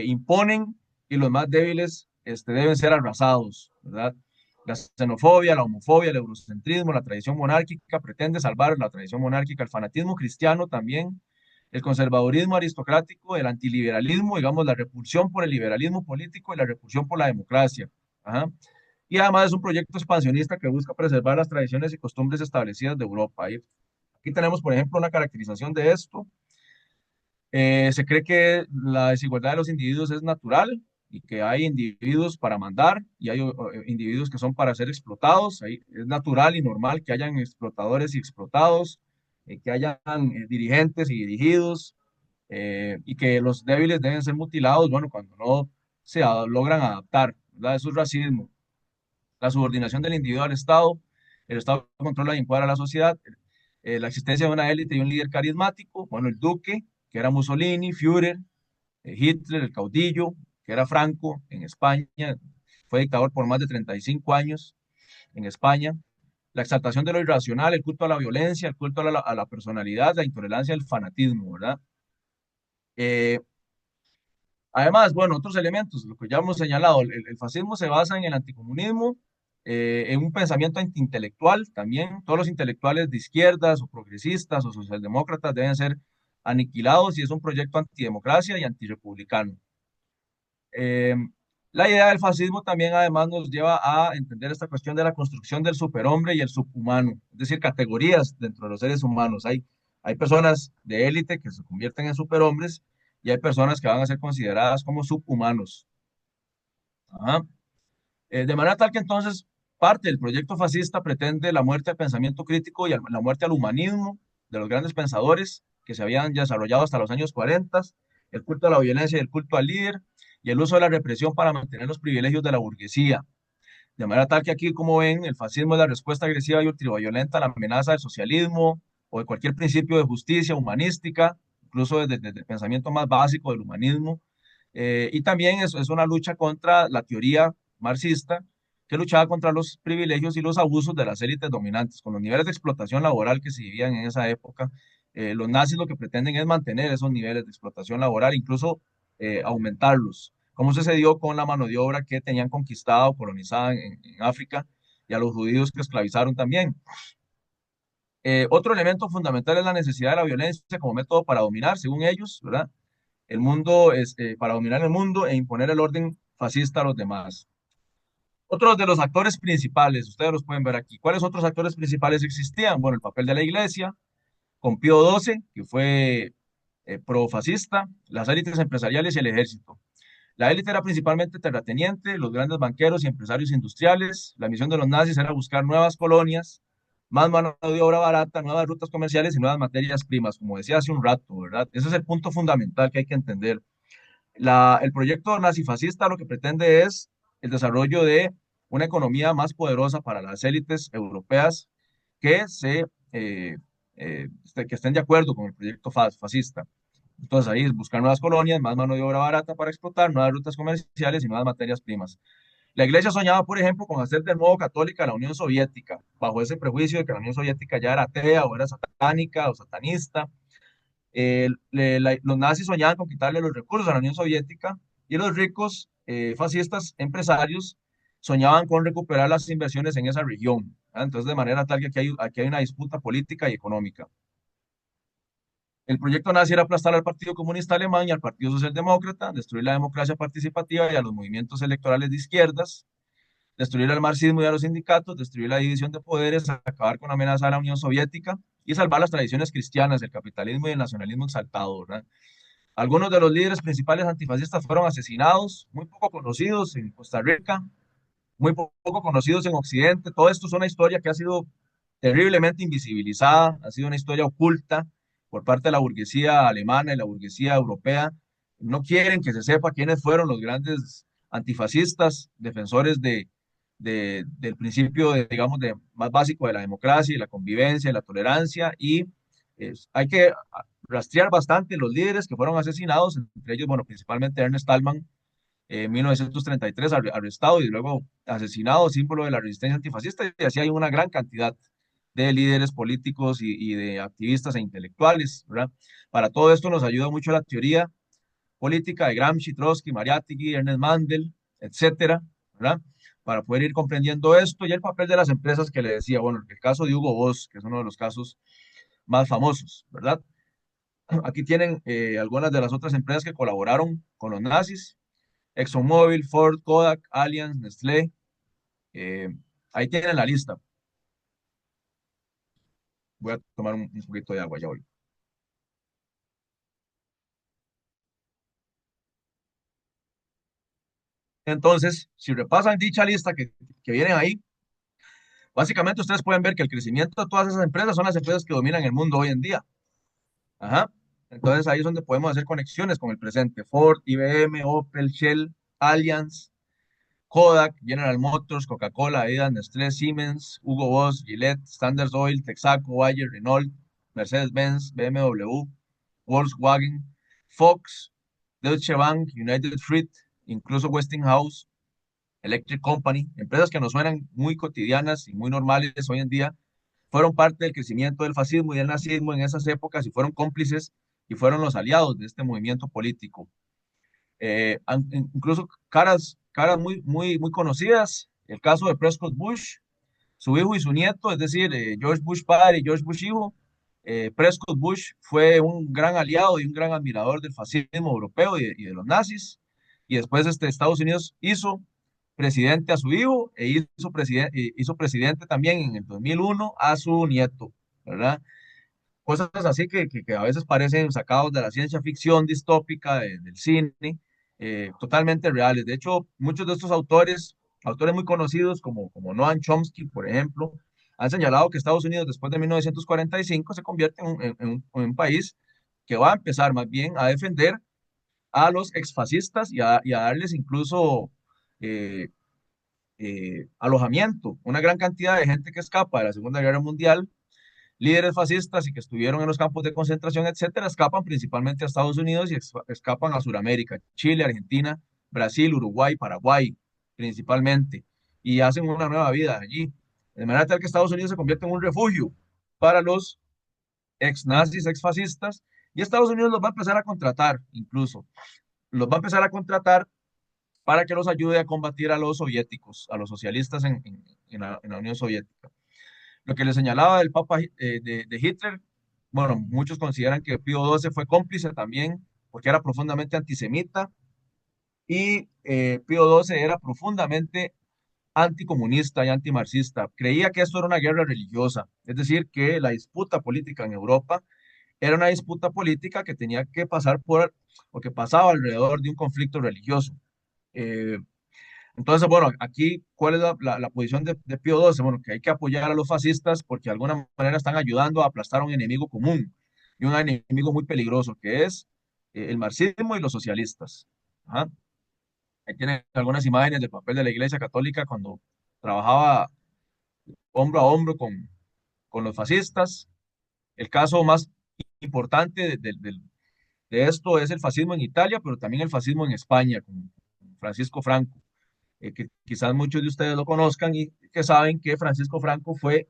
imponen y los más débiles deben ser arrasados, ¿verdad? La xenofobia, la homofobia, el eurocentrismo, la tradición monárquica pretende salvar la tradición monárquica, el fanatismo cristiano también, el conservadurismo aristocrático, el antiliberalismo, digamos, la repulsión por el liberalismo político y la repulsión por la democracia. Ajá. Y además es un proyecto expansionista que busca preservar las tradiciones y costumbres establecidas de Europa. Y aquí tenemos, por ejemplo, una caracterización de esto. Se cree que la desigualdad de los individuos es natural y que hay individuos para mandar y hay individuos que son para ser explotados. Es natural y normal que hayan explotadores y explotados, que hayan dirigentes y dirigidos, y que los débiles deben ser mutilados, bueno, cuando no logran adaptar, ¿verdad? Eso es racismo. La subordinación del individuo al Estado, el Estado controla y encuadra a la sociedad, la existencia de una élite y un líder carismático, bueno, el duque, que era Mussolini, Führer, Hitler, el caudillo, que era Franco en España, fue dictador por más de 35 años en España, la exaltación de lo irracional, el culto a la violencia, el culto a la personalidad, la intolerancia, el fanatismo, ¿verdad? Eh, Además, bueno, otros elementos, lo que ya hemos señalado, el fascismo se basa en el anticomunismo, en un pensamiento antiintelectual también. Todos los intelectuales de izquierdas o progresistas o socialdemócratas deben ser aniquilados y es un proyecto antidemocracia y antirepublicano. Eh, la idea del fascismo también además nos lleva a entender esta cuestión de la construcción del superhombre y el subhumano, es decir, categorías dentro de los seres humanos. Hay personas de élite que se convierten en superhombres y hay personas que van a ser consideradas como subhumanos. Ajá. De manera tal que entonces parte del proyecto fascista pretende la muerte al pensamiento crítico y la muerte al humanismo de los grandes pensadores que se habían ya desarrollado hasta los años 40. el culto a la violencia y el culto al líder, y el uso de la represión para mantener los privilegios de la burguesía. De manera tal que aquí, como ven, el fascismo es la respuesta agresiva y ultraviolenta a la amenaza del socialismo o de cualquier principio de justicia humanística, incluso desde el pensamiento más básico del humanismo. Y también es una lucha contra la teoría marxista que luchaba contra los privilegios y los abusos de las élites dominantes. Con los niveles de explotación laboral que se vivían en esa época, los nazis lo que pretenden es mantener esos niveles de explotación laboral, incluso aumentarlos, como sucedió con la mano de obra que tenían conquistada o colonizada en África y a los judíos que esclavizaron también. Otro elemento fundamental es la necesidad de la violencia como método para dominar, según ellos, ¿verdad? El mundo es para dominar el mundo e imponer el orden fascista a los demás. Otros de los actores principales, ustedes los pueden ver aquí. ¿Cuáles otros actores principales existían? Bueno, el papel de la iglesia, con Pío XII, que fue profascista, las élites empresariales y el ejército. La élite era principalmente terrateniente, los grandes banqueros y empresarios industriales. La misión de los nazis era buscar nuevas colonias, más mano de obra barata, nuevas rutas comerciales y nuevas materias primas, como decía hace un rato, ¿verdad? Ese es el punto fundamental que hay que entender. El proyecto nazifascista lo que pretende es el desarrollo de una economía más poderosa para las élites europeas que, que estén de acuerdo con el proyecto fascista. Entonces ahí es buscar nuevas colonias, más mano de obra barata para explotar, nuevas rutas comerciales y nuevas materias primas. La iglesia soñaba, por ejemplo, con hacer de nuevo católica la Unión Soviética, bajo ese prejuicio de que la Unión Soviética ya era atea o era satánica o satanista. Los nazis soñaban con quitarle los recursos a la Unión Soviética y los ricos fascistas empresarios soñaban con recuperar las inversiones en esa región. ¿Verdad? Entonces, de manera tal que aquí hay una disputa política y económica. El proyecto nazi era aplastar al Partido Comunista Alemán y al Partido Socialdemócrata, destruir la democracia participativa y a los movimientos electorales de izquierdas, destruir al marxismo y a los sindicatos, destruir la división de poderes, acabar con la amenaza de la Unión Soviética y salvar las tradiciones cristianas, el capitalismo y el nacionalismo exaltado, ¿verdad? Algunos de los líderes principales antifascistas fueron asesinados, muy poco conocidos en Costa Rica, muy poco conocidos en Occidente. Todo esto es una historia que ha sido terriblemente invisibilizada, ha sido una historia oculta por parte de la burguesía alemana y la burguesía europea. No quieren que se sepa quiénes fueron los grandes antifascistas, defensores del principio, digamos, más básico de la democracia y la convivencia y la tolerancia. Y hay que rastrear bastante los líderes que fueron asesinados, entre ellos, bueno, principalmente Ernest Thälmann, en 1933 arrestado y luego asesinado, símbolo de la resistencia antifascista, y así hay una gran cantidad de líderes políticos y de activistas e intelectuales, ¿verdad? Para todo esto nos ayuda mucho la teoría política de Gramsci, Trotsky, Mariátegui, Ernest Mandel, etcétera, ¿verdad? Para poder ir comprendiendo esto y el papel de las empresas que le decía, bueno, el caso de Hugo Boss, que es uno de los casos más famosos, ¿verdad? Aquí tienen algunas de las otras empresas que colaboraron con los nazis: ExxonMobil, Ford, Kodak, Allianz, Nestlé. eh, Ahí tienen la lista. Voy a tomar un poquito de agua ya voy. Entonces, si repasan dicha lista que vienen ahí, básicamente ustedes pueden ver que el crecimiento de todas esas empresas son las empresas que dominan el mundo hoy en día. Ajá. Entonces ahí es donde podemos hacer conexiones con el presente. Ford, IBM, Opel, Shell, Allianz, Kodak, General Motors, Coca-Cola, Adidas, Nestlé, Siemens, Hugo Boss, Gillette, Standard Oil, Texaco, Bayer, Renault, Mercedes-Benz, BMW, Volkswagen, Fox, Deutsche Bank, United Fruit, incluso Westinghouse, Electric Company, empresas que nos suenan muy cotidianas y muy normales hoy en día, fueron parte del crecimiento del fascismo y del nazismo en esas épocas y fueron cómplices y fueron los aliados de este movimiento político. Incluso caras muy conocidas, el caso de Prescott Bush, su hijo y su nieto, es decir, George Bush padre y George Bush hijo. Prescott Bush fue un gran aliado y un gran admirador del fascismo europeo y de los nazis, y después Estados Unidos hizo presidente a su hijo hizo presidente también en el 2001 a su nieto, ¿verdad? Cosas así que a veces parecen sacados de la ciencia ficción distópica del cine, totalmente reales. De hecho, muchos de estos autores muy conocidos como Noam Chomsky, por ejemplo, han señalado que Estados Unidos después de 1945 se convierte en un país que va a empezar más bien a defender a los exfascistas y a darles incluso eh, alojamiento. Una gran cantidad de gente que escapa de la Segunda Guerra Mundial, líderes fascistas y que estuvieron en los campos de concentración, etcétera, escapan principalmente a Estados Unidos y escapan a Sudamérica, Chile, Argentina, Brasil, Uruguay, Paraguay, principalmente, y hacen una nueva vida allí. De manera tal que Estados Unidos se convierte en un refugio para los ex nazis, ex fascistas, y Estados Unidos los va a empezar a contratar, incluso, los va a empezar a contratar para que los ayude a combatir a los soviéticos, a los socialistas en la Unión Soviética. Lo que le señalaba del Papa de Hitler, bueno, muchos consideran que Pío XII fue cómplice también, porque era profundamente antisemita, y Pío XII era profundamente anticomunista y antimarxista. Creía que esto era una guerra religiosa, es decir, que la disputa política en Europa era una disputa política que tenía que pasar por, o que pasaba alrededor de un conflicto religioso. Eh, entonces, bueno, aquí, ¿cuál es la posición de Pío XII? Bueno, que hay que apoyar a los fascistas porque de alguna manera están ayudando a aplastar a un enemigo común y un enemigo muy peligroso, que es el marxismo y los socialistas. Ajá. Ahí tienen algunas imágenes del papel de la Iglesia Católica cuando trabajaba hombro a hombro con los fascistas. El caso más importante de esto es el fascismo en Italia, pero también el fascismo en España, con Francisco Franco, que quizás muchos de ustedes lo conozcan y que saben que Francisco Franco fue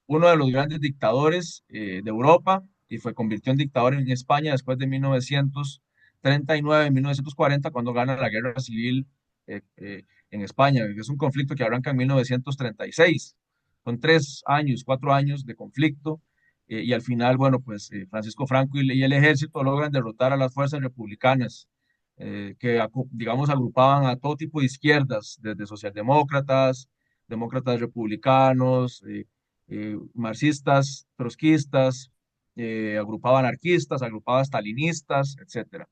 uno de los grandes dictadores de Europa y fue convirtió en dictador en España después de 1939, 1940, cuando gana la guerra civil en España, que es un conflicto que arranca en 1936. Son 3 años, 4 años de conflicto y al final, bueno, pues Francisco Franco y el ejército logran derrotar a las fuerzas republicanas que, digamos, agrupaban a todo tipo de izquierdas, desde socialdemócratas, demócratas republicanos, marxistas, trotskistas, agrupaba anarquistas, agrupaba stalinistas, etcétera.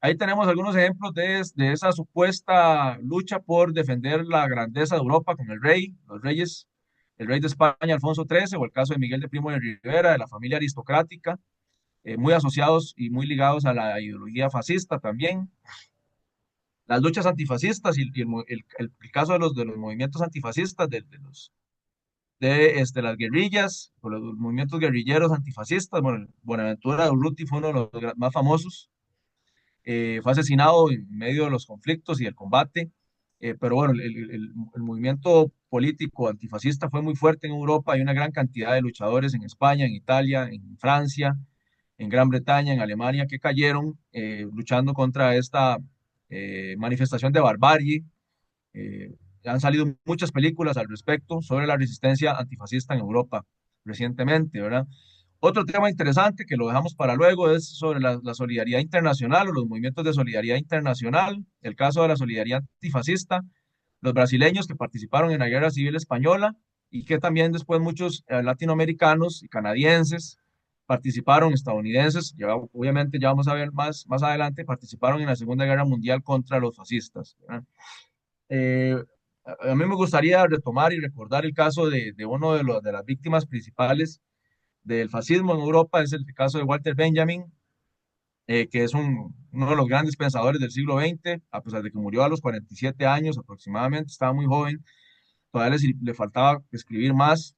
Ahí tenemos algunos ejemplos de esa supuesta lucha por defender la grandeza de Europa con el rey, los reyes, el rey de España, Alfonso XIII, o el caso de Miguel de Primo de Rivera, de la familia aristocrática, muy asociados y muy ligados a la ideología fascista también. Las luchas antifascistas y el caso de los movimientos antifascistas, las guerrillas, o los movimientos guerrilleros antifascistas. Bueno, Buenaventura Durruti fue uno de los más famosos. Fue asesinado en medio de los conflictos y el combate. Pero bueno, el movimiento político antifascista fue muy fuerte en Europa. Hay una gran cantidad de luchadores en España, en Italia, en Francia, en Gran Bretaña, en Alemania, que cayeron luchando contra esta manifestación de barbarie. Eh, Han salido muchas películas al respecto sobre la resistencia antifascista en Europa recientemente, ¿verdad? Otro tema interesante que lo dejamos para luego es sobre la solidaridad internacional o los movimientos de solidaridad internacional. El caso de la solidaridad antifascista, los brasileños que participaron en la Guerra Civil Española y que también después muchos latinoamericanos y canadienses participaron, estadounidenses, ya, obviamente ya vamos a ver más adelante, participaron en la Segunda Guerra Mundial contra los fascistas, ¿verdad? Eh, a mí me gustaría retomar y recordar el caso de uno de las víctimas principales del fascismo en Europa, es el caso de Walter Benjamin, que es uno de los grandes pensadores del siglo XX, a pesar de que murió a los 47 años aproximadamente, estaba muy joven, todavía le faltaba escribir más,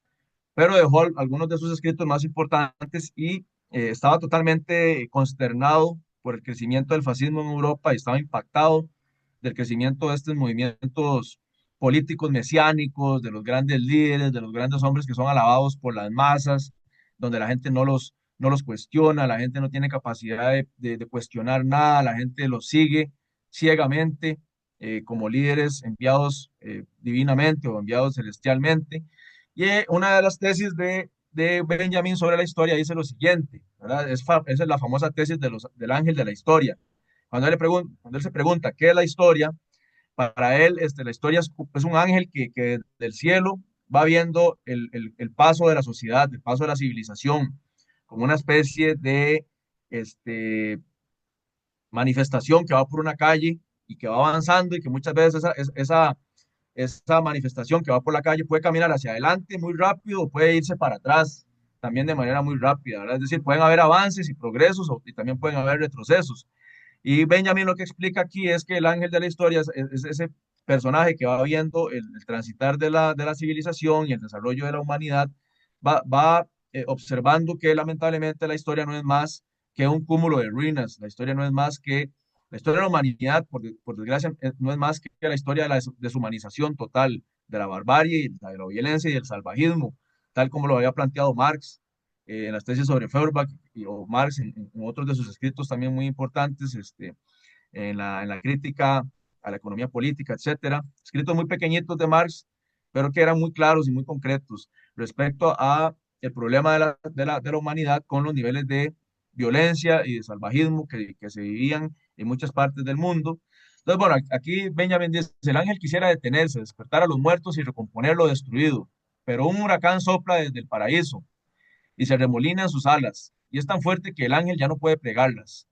pero dejó algunos de sus escritos más importantes y estaba totalmente consternado por el crecimiento del fascismo en Europa y estaba impactado del crecimiento de estos movimientos políticos mesiánicos, de los grandes líderes, de los grandes hombres que son alabados por las masas, donde la gente no los cuestiona, la gente no tiene capacidad de cuestionar nada, la gente los sigue ciegamente como líderes enviados divinamente o enviados celestialmente. Y una de las tesis de Benjamin sobre la historia dice lo siguiente, ¿verdad? Esa es la famosa tesis del ángel de la historia. Cuando él se pregunta qué es la historia, para él la historia es un ángel que del cielo va viendo el paso de la sociedad, el paso de la civilización, como una especie de este, manifestación que va por una calle y que va avanzando y que muchas veces esa manifestación que va por la calle puede caminar hacia adelante muy rápido o puede irse para atrás también de manera muy rápida, ¿verdad? Es decir, pueden haber avances y progresos y también pueden haber retrocesos. Y Benjamin lo que explica aquí es que el ángel de la historia es ese personaje que va viendo el transitar de la civilización y el desarrollo de la humanidad, va observando que lamentablemente la historia no es más que un cúmulo de ruinas, la historia no es más que, la historia de la humanidad, por desgracia, no es más que la historia de la deshumanización total, de la barbarie, de la violencia y del salvajismo, tal como lo había planteado Marx en las tesis sobre Feuerbach o Marx en otros de sus escritos también muy importantes, en la crítica a la economía política, etcétera. Escritos muy pequeñitos de Marx, pero que eran muy claros y muy concretos respecto a el problema de la humanidad con los niveles de violencia y de salvajismo que se vivían en muchas partes del mundo. Entonces, bueno, aquí Benjamin dice, el ángel quisiera detenerse, despertar a los muertos y recomponer lo destruido, pero un huracán sopla desde el paraíso y se remolina en sus alas, y es tan fuerte que el ángel ya no puede plegarlas.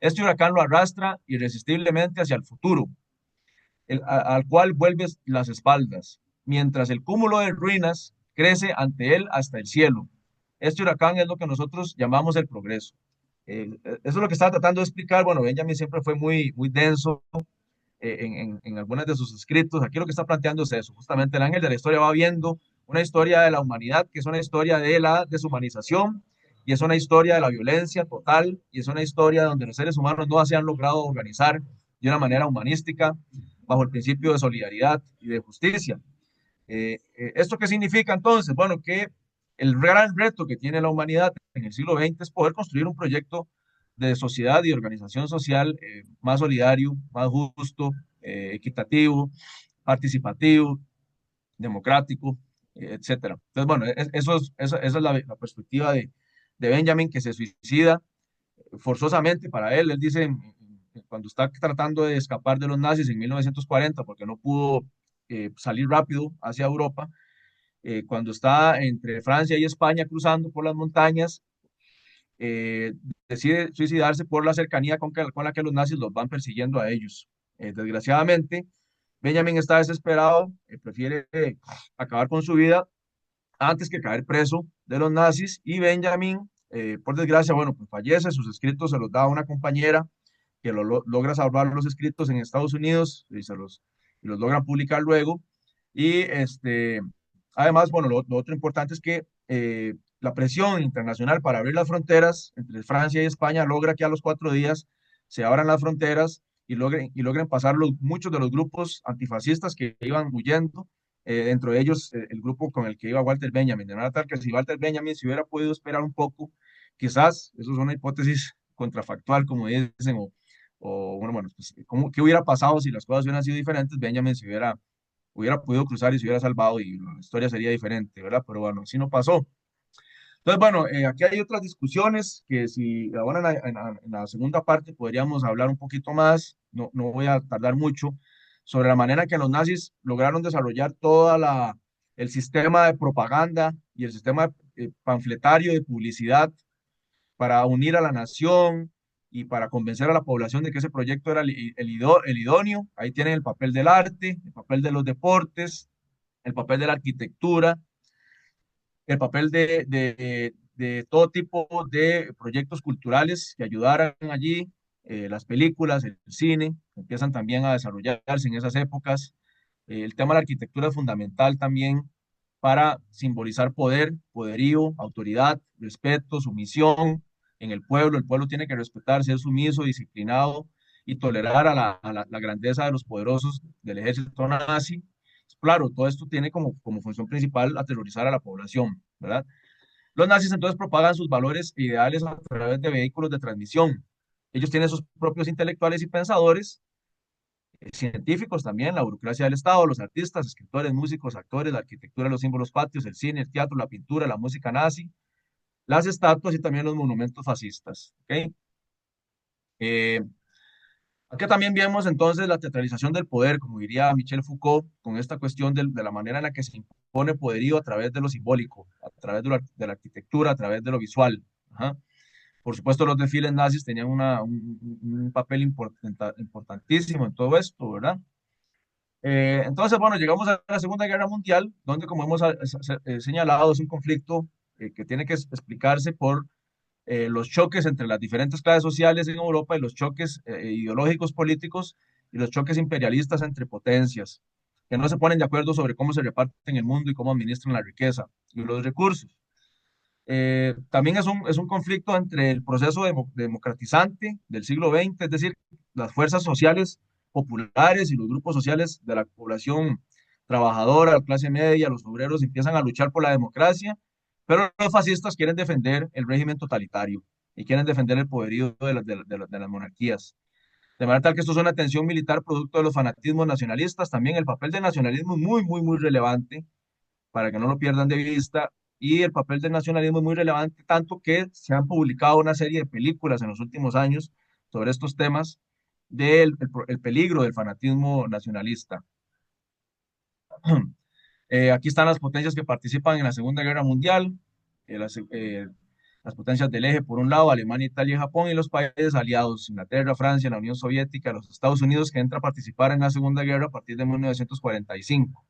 Este huracán lo arrastra irresistiblemente hacia el futuro, al cual vuelve las espaldas, mientras el cúmulo de ruinas crece ante él hasta el cielo. Este huracán es lo que nosotros llamamos el progreso. Eso es lo que estaba tratando de explicar. Bueno, Benjamin siempre fue muy denso en algunas de sus escritos. Aquí lo que está planteando es eso. Justamente el ángel de la historia va viendo una historia de la humanidad que es una historia de la deshumanización y es una historia de la violencia total y es una historia donde los seres humanos no se han logrado organizar de una manera humanística bajo el principio de solidaridad y de justicia. ¿Esto qué significa entonces? Bueno, que el gran reto que tiene la humanidad en el siglo XX es poder construir un proyecto de sociedad y organización social más solidario, más justo, equitativo, participativo, democrático, etcétera. Entonces, bueno, esa es la perspectiva de Benjamin, que se suicida forzosamente para él. Él dice, cuando está tratando de escapar de los nazis en 1940, porque no pudo salir rápido hacia Europa, cuando está entre Francia y España cruzando por las montañas, eh, decide suicidarse por la cercanía con la que los nazis los van persiguiendo a ellos. Desgraciadamente, Benjamin está desesperado, prefiere acabar con su vida antes que caer preso de los nazis y Benjamin, por desgracia, bueno, pues fallece, sus escritos se los da a una compañera que logra salvar los escritos en Estados Unidos y los logran publicar luego. Y además, bueno, lo otro importante es que la presión internacional para abrir las fronteras entre Francia y España logra que a los 4 días se abran las fronteras y logren pasar muchos de los grupos antifascistas que iban huyendo, dentro de ellos el grupo con el que iba Walter Benjamin, de manera tal que si Walter Benjamin se hubiera podido esperar un poco, quizás, eso es una hipótesis contrafactual, como dicen, bueno, pues, ¿qué hubiera pasado si las cosas hubieran sido diferentes? Benjamin hubiera podido cruzar y se hubiera salvado y la historia sería diferente, ¿verdad? Pero bueno, así no pasó. Entonces, bueno, aquí hay otras discusiones que si ahora en la segunda parte podríamos hablar un poquito más, no voy a tardar mucho, sobre la manera que los nazis lograron desarrollar el sistema de propaganda y el sistema panfletario de publicidad para unir a la nación y para convencer a la población de que ese proyecto era el idóneo. Ahí tienen el papel del arte, el papel de los deportes, el papel de la arquitectura, el papel de todo tipo de proyectos culturales que ayudaran allí, las películas, el cine, empiezan también a desarrollarse en esas épocas. El tema de la arquitectura es fundamental también para simbolizar poder, poderío, autoridad, respeto, sumisión en el pueblo. El pueblo tiene que respetar, ser sumiso, disciplinado y tolerar la grandeza de los poderosos del ejército nazi. Claro, todo esto tiene como función principal aterrorizar a la población, ¿verdad? Los nazis entonces propagan sus valores e ideales a través de vehículos de transmisión. Ellos tienen sus propios intelectuales y pensadores, científicos también, la burocracia del Estado, los artistas, escritores, músicos, actores, la arquitectura, los símbolos patrios, el cine, el teatro, la pintura, la música nazi, las estatuas y también los monumentos fascistas. ¿Okay? Eh, Aquí también vemos entonces la teatralización del poder, como diría Michel Foucault, con esta cuestión de la manera en la que se impone poderío a través de lo simbólico, a través de la arquitectura, a través de lo visual. Ajá. Por supuesto, los desfiles nazis tenían un papel importantísimo en todo esto, ¿verdad? Entonces, bueno, llegamos a la Segunda Guerra Mundial, donde, como hemos señalado, es un conflicto que tiene que explicarse por los choques entre las diferentes clases sociales en Europa y los choques ideológicos políticos y los choques imperialistas entre potencias, que no se ponen de acuerdo sobre cómo se reparten el mundo y cómo administran la riqueza y los recursos. También es un conflicto entre el proceso democratizante del siglo XX, es decir, las fuerzas sociales populares y los grupos sociales de la población trabajadora, la clase media, los obreros empiezan a luchar por la democracia, pero los fascistas quieren defender el régimen totalitario y quieren defender el poderío de las monarquías. De manera tal que esto es una tensión militar producto de los fanatismos nacionalistas. También el papel del nacionalismo es muy relevante para que no lo pierdan de vista. Y el papel del nacionalismo es muy relevante, tanto que se han publicado una serie de películas en los últimos años sobre estos temas del el peligro del fanatismo nacionalista. Aquí están las potencias que participan en la Segunda Guerra Mundial, las potencias del eje, por un lado, Alemania, Italia y Japón, y los países aliados, Inglaterra, Francia, la Unión Soviética, los Estados Unidos, que entra a participar en la Segunda Guerra a partir de 1945.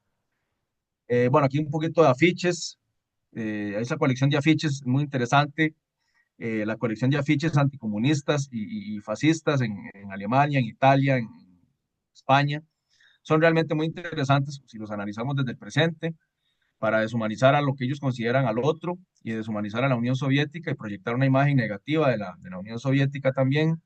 Bueno, aquí un poquito de afiches. Esa colección de afiches es muy interesante. La colección de afiches anticomunistas y fascistas en Alemania, en Italia, en España, son realmente muy interesantes si los analizamos desde el presente, para deshumanizar a lo que ellos consideran al otro y deshumanizar a la Unión Soviética y proyectar una imagen negativa de la Unión Soviética también.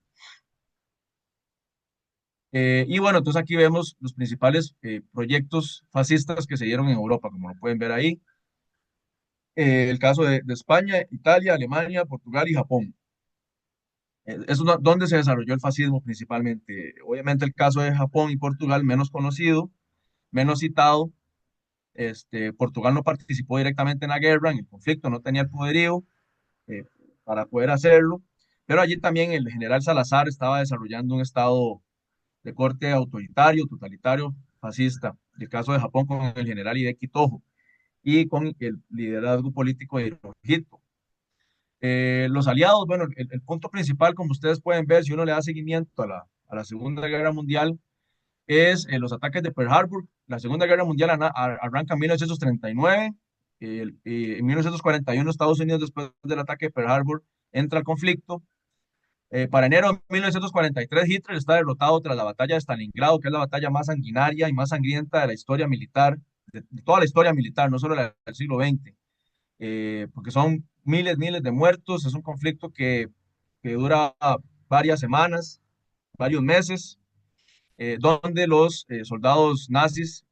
Y bueno, entonces aquí vemos los principales proyectos fascistas que se dieron en Europa, como lo pueden ver ahí. El caso de España, Italia, Alemania, Portugal y Japón. Es donde se desarrolló el fascismo principalmente. Obviamente el caso de Japón y Portugal menos conocido, menos citado. Portugal no participó directamente en la guerra, en el conflicto, no tenía el poderío eh, para poder hacerlo, pero allí también el general Salazar estaba desarrollando un estado de corte autoritario, totalitario, fascista. El caso de Japón con el general Hideki Tojo y con el liderazgo político de Hirohito. Los aliados, bueno, el punto principal, como ustedes pueden ver, si uno le da seguimiento a la Segunda Guerra Mundial, es los ataques de Pearl Harbor. La Segunda Guerra Mundial arranca en 1939. En 1941, Estados Unidos, después del ataque de Pearl Harbor, entra al conflicto. Para enero de 1943, Hitler está derrotado tras la batalla de Stalingrado, que es la batalla más sanguinaria y más sangrienta de la historia militar, de toda la historia militar, no solo la del siglo XX, porque son miles de muertos. Es un conflicto que dura varias semanas, varios meses, donde los soldados nazis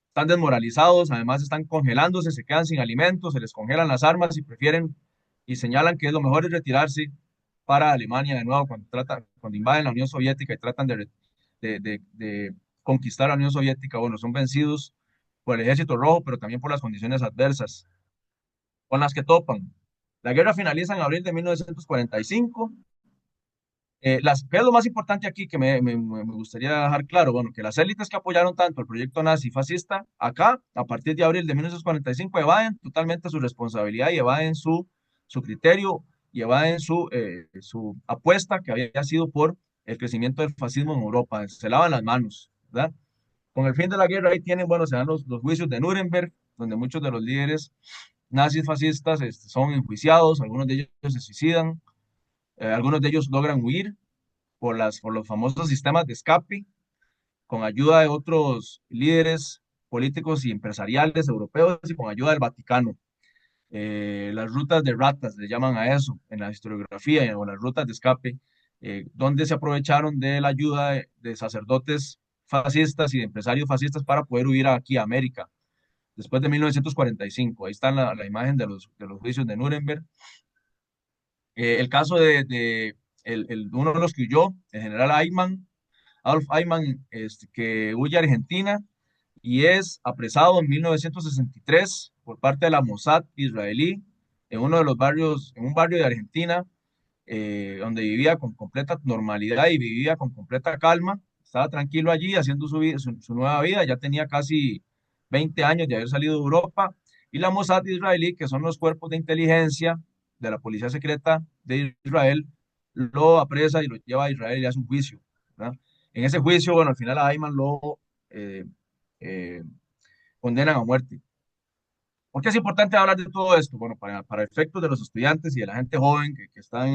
están desmoralizados, además están congelándose, se quedan sin alimentos, se les congelan las armas y prefieren y señalan que lo mejor es retirarse para Alemania de nuevo cuando invaden la Unión Soviética y tratan de conquistar la Unión Soviética. Bueno, son vencidos por el Ejército Rojo, pero también por las condiciones adversas con las que topan. La guerra finaliza en abril de 1945. ¿Qué es lo más importante aquí que me gustaría dejar claro? Bueno, que las élites que apoyaron tanto el proyecto nazi fascista, acá, a partir de abril de 1945, evaden totalmente su responsabilidad y evaden su criterio y evaden su apuesta que había sido por el crecimiento del fascismo en Europa. Se lavan las manos, ¿verdad? Con el fin de la guerra, ahí tienen, bueno, se dan los juicios de Nuremberg, donde muchos de los líderes nazis fascistas son enjuiciados, algunos de ellos se suicidan, algunos de ellos logran huir por los famosos sistemas de escape, con ayuda de otros líderes políticos y empresariales europeos y con ayuda del Vaticano. Las rutas de ratas, le llaman a eso en la historiografía, o las rutas de escape, donde se aprovecharon de la ayuda de sacerdotes fascistas y de empresarios fascistas para poder huir aquí a América, después de 1945. Ahí está la imagen de los juicios de Nuremberg. El caso uno de los que huyó, el general Eichmann, Adolf Eichmann, que huye a Argentina y es apresado en 1963 por parte de la Mossad israelí en uno de los barrios, en un barrio de Argentina, donde vivía con completa normalidad y vivía con completa calma. Estaba tranquilo allí haciendo su nueva vida, ya tenía casi 20 años de haber salido de Europa. Y la Mossad israelí, que son los cuerpos de inteligencia de la policía secreta de Israel, lo apresa y lo lleva a Israel y hace un juicio, ¿verdad? En ese juicio, bueno, al final a Ayman lo eh, eh, condenan a muerte. ¿Por qué es importante hablar de todo esto? Bueno, para efectos de los estudiantes y de la gente joven que están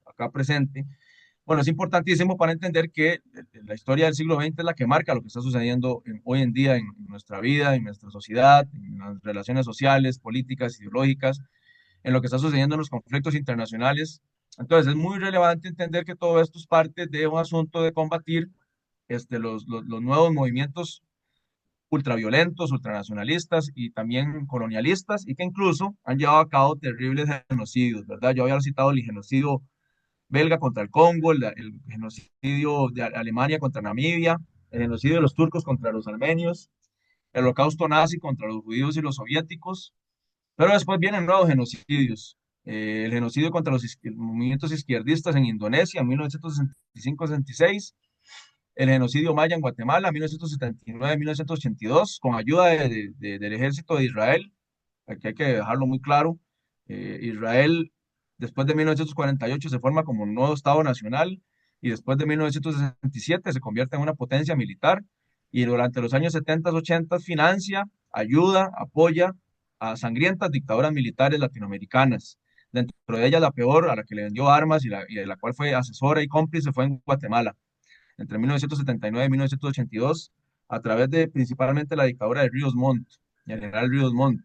acá presente, bueno, es importantísimo para entender que la historia del siglo XX es la que marca lo que está sucediendo hoy en día en nuestra vida, en nuestra sociedad, en las relaciones sociales, políticas, ideológicas, en lo que está sucediendo en los conflictos internacionales. Entonces, es muy relevante entender que todo esto es parte de un asunto de combatir los nuevos movimientos ultraviolentos, ultranacionalistas y también colonialistas, y que incluso han llevado a cabo terribles genocidios, ¿verdad? Yo había citado el genocidio belga contra el Congo, el genocidio de Alemania contra Namibia, el genocidio de los turcos contra los armenios, el holocausto nazi contra los judíos y los soviéticos, pero después vienen nuevos genocidios. El genocidio contra los movimientos izquierdistas en Indonesia en 1965-66, el genocidio maya en Guatemala en 1979-1982, con ayuda del ejército de Israel. Aquí hay que dejarlo muy claro. Israel, después de 1948, se forma como un nuevo Estado nacional y después de 1967 se convierte en una potencia militar y durante los años 70, 80 financia, ayuda, apoya a sangrientas dictaduras militares latinoamericanas. Dentro de ellas, la peor, a la que le vendió armas y de la cual fue asesora y cómplice, fue en Guatemala entre 1979 y 1982, a través de principalmente la dictadura de Ríos Montt, el general Ríos Montt.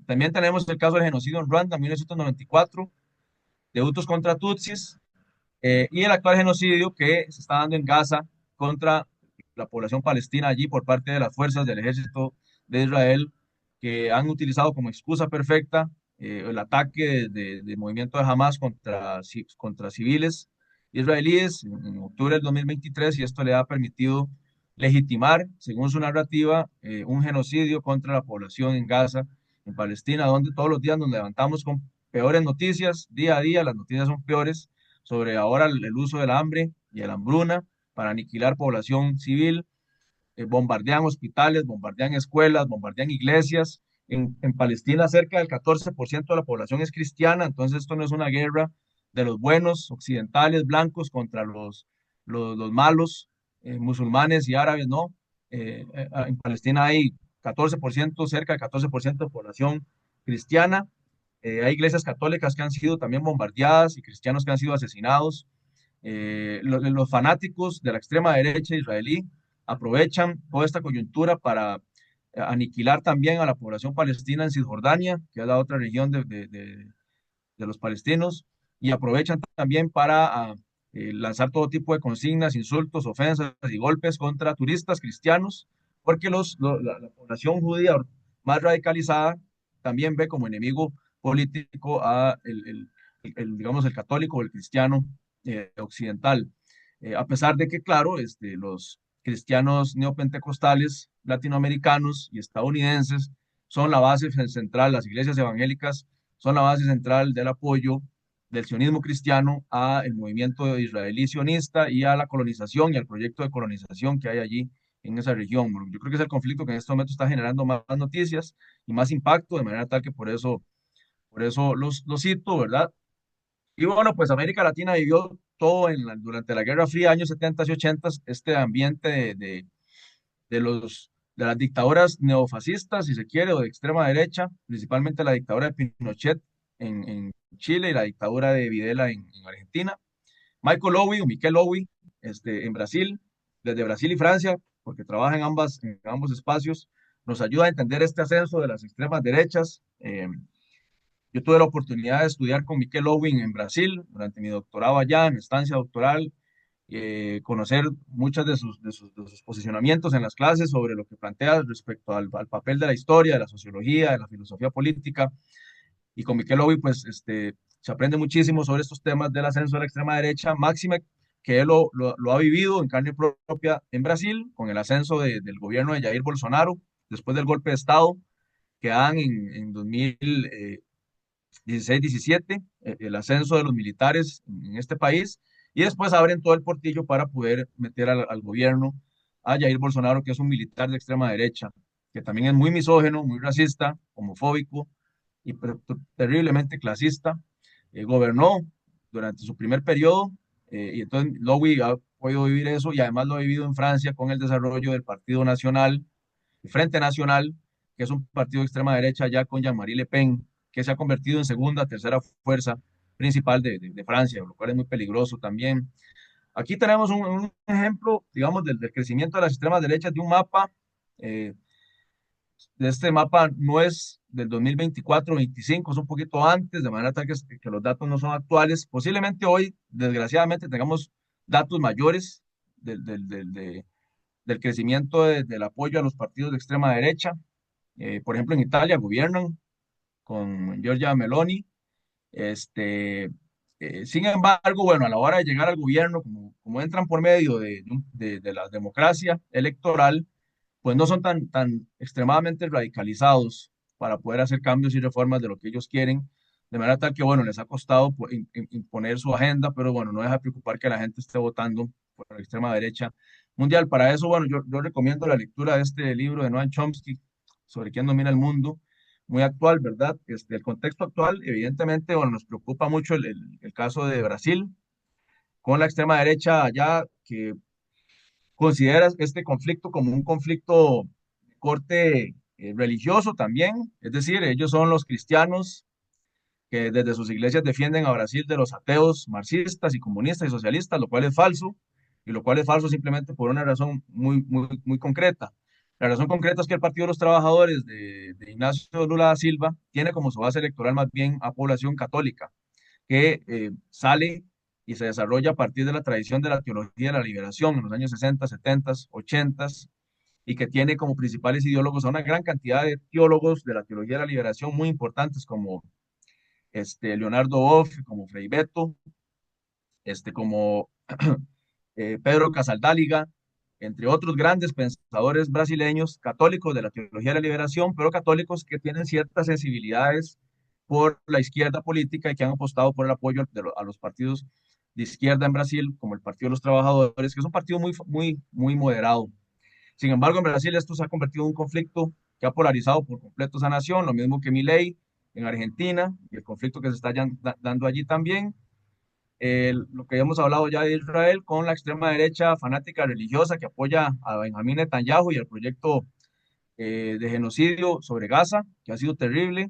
También tenemos el caso del genocidio en Ruanda en 1994, de Hutus contra Tutsis, y el actual genocidio que se está dando en Gaza contra la población palestina allí por parte de las fuerzas del ejército de Israel, que han utilizado como excusa perfecta el ataque del movimiento de Hamas contra civiles israelíes en octubre del 2023, y esto le ha permitido legitimar, según su narrativa, un genocidio contra la población en Gaza, en Palestina, donde todos los días nos levantamos con peores noticias, día a día las noticias son peores sobre ahora el uso del hambre y la hambruna para aniquilar población civil, bombardean hospitales, bombardean escuelas, bombardean iglesias. En Palestina cerca del 14% de la población es cristiana, entonces esto no es una guerra de los buenos occidentales blancos contra los malos musulmanes y árabes, no. En Palestina hay 14%, cerca del 14% de población cristiana. Hay iglesias católicas que han sido también bombardeadas y cristianos que han sido asesinados. Los fanáticos de la extrema derecha israelí aprovechan toda esta coyuntura para aniquilar también a la población palestina en Cisjordania, que es la otra región de los palestinos, y aprovechan también para lanzar todo tipo de consignas, insultos, ofensas y golpes contra turistas cristianos, porque la población judía más radicalizada también ve como enemigo político a digamos, el católico o el cristiano occidental. A pesar de que, claro, los cristianos neopentecostales latinoamericanos y estadounidenses son la base central, las iglesias evangélicas son la base central del apoyo del sionismo cristiano a el movimiento israelí sionista y a la colonización y al proyecto de colonización que hay allí en esa región. Bueno, yo creo que es el conflicto que en este momento está generando más noticias y más impacto, de manera tal que por eso los cito, ¿verdad? Y bueno, pues América Latina vivió todo durante la Guerra Fría, años 70 y 80, este ambiente de las dictaduras neofascistas, si se quiere, o de extrema derecha, principalmente la dictadura de Pinochet en Chile y la dictadura de Videla en Argentina. Michael Lowy o Miquel Lowy en Brasil, desde Brasil y Francia, porque trabaja en ambos espacios, nos ayuda a entender este ascenso de las extremas derechas. Yo tuve la oportunidad de estudiar con Miquel Owen en Brasil durante mi doctorado allá, en mi estancia doctoral, conocer muchos de sus posicionamientos en las clases sobre lo que plantea respecto al papel de la historia, de la sociología, de la filosofía política. Y con Miquel Owen, pues, se aprende muchísimo sobre estos temas del ascenso de la extrema derecha, máxima que él lo ha vivido en carne propia en Brasil, con el ascenso del gobierno de Jair Bolsonaro, después del golpe de Estado que dan en 2016-17, el ascenso de los militares en este país, y después abren todo el portillo para poder meter al gobierno a Jair Bolsonaro, que es un militar de extrema derecha, que también es muy misógeno, muy racista, homofóbico y terriblemente clasista. Gobernó durante su primer periodo, y entonces Lowy ha podido vivir eso y además lo ha vivido en Francia con el desarrollo del Partido Nacional, el Frente Nacional, que es un partido de extrema derecha ya con Jean-Marie Le Pen, que se ha convertido en segunda, tercera fuerza principal de Francia, lo cual es muy peligroso también. Aquí tenemos un ejemplo, digamos, del crecimiento de las extremas derechas de un mapa. eh, de este mapa no es del 2024-25, es un poquito antes, de manera tal que los datos no son actuales. Posiblemente hoy, desgraciadamente, tengamos datos mayores del crecimiento del apoyo a los partidos de extrema derecha. Por ejemplo, en Italia gobiernan con Giorgia Meloni. Este, Sin embargo, bueno, a la hora de llegar al gobierno, como entran por medio de la democracia electoral, pues no son tan extremadamente radicalizados para poder hacer cambios y reformas de lo que ellos quieren, de manera tal que, bueno, les ha costado pues, imponer su agenda, pero bueno, no deja de preocupar que la gente esté votando por la extrema derecha mundial. Para eso, bueno, yo recomiendo la lectura de este libro de Noam Chomsky sobre quién domina el mundo, muy actual, ¿verdad? El contexto actual, evidentemente, bueno, nos preocupa mucho el caso de Brasil, con la extrema derecha allá que consideras este conflicto como un conflicto de corte religioso también, es decir, ellos son los cristianos que desde sus iglesias defienden a Brasil de los ateos marxistas y comunistas y socialistas, lo cual es falso, y lo cual es falso simplemente por una razón muy concreta. La razón concreta es que el Partido de los Trabajadores de Ignacio Lula da Silva tiene como su base electoral más bien a población católica, que sale y se desarrolla a partir de la tradición de la teología de la liberación en los años 60, 70, 80, y que tiene como principales ideólogos a una gran cantidad de teólogos de la teología de la liberación muy importantes como Leonardo Boff, como Frei Beto, como Pedro Casaldáliga, entre otros grandes pensadores brasileños, católicos de la teología de la liberación, pero católicos que tienen ciertas sensibilidades por la izquierda política y que han apostado por el apoyo a los partidos de izquierda en Brasil, como el Partido de los Trabajadores, que es un partido muy moderado. Sin embargo, en Brasil esto se ha convertido en un conflicto que ha polarizado por completo esa nación, lo mismo que Milei en Argentina, y el conflicto que se está dando allí también. Lo que hemos hablado ya de Israel con la extrema derecha fanática religiosa que apoya a Benjamín Netanyahu y el proyecto de genocidio sobre Gaza, que ha sido terrible.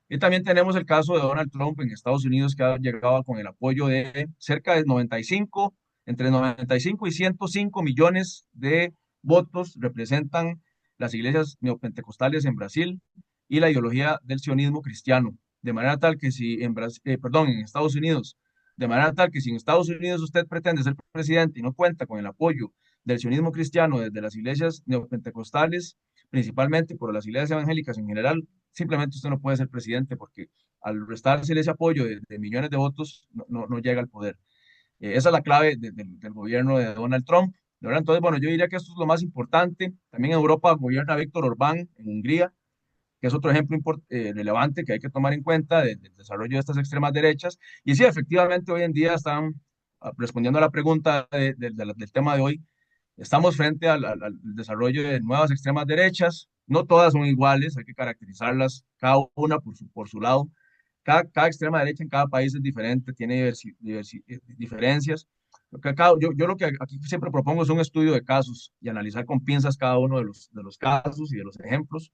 Y también tenemos el caso de Donald Trump en Estados Unidos, que ha llegado con el apoyo de cerca de 95, entre 95 y 105 millones de votos representan las iglesias neopentecostales en Brasil y la ideología del sionismo cristiano. De manera tal que si en Estados Unidos, de manera tal que si en Estados Unidos usted pretende ser presidente y no cuenta con el apoyo del sionismo cristiano desde las iglesias neopentecostales, principalmente por las iglesias evangélicas en general, simplemente usted no puede ser presidente porque al restarse ese apoyo de millones de votos no llega al poder. Esa es la clave del gobierno de Donald Trump. ¿Verdad? Entonces, bueno, yo diría que esto es lo más importante. También en Europa gobierna Víctor Orbán en Hungría, que es otro ejemplo relevante que hay que tomar en cuenta del desarrollo de estas extremas derechas. Y sí, efectivamente, hoy en día están respondiendo a la pregunta del tema de hoy. Estamos frente al desarrollo de nuevas extremas derechas. No todas son iguales, hay que caracterizarlas cada una por su lado. Cada extrema derecha en cada país es diferente, tiene diferencias. Yo lo que aquí siempre propongo es un estudio de casos y analizar con pinzas cada uno de los casos y de los ejemplos.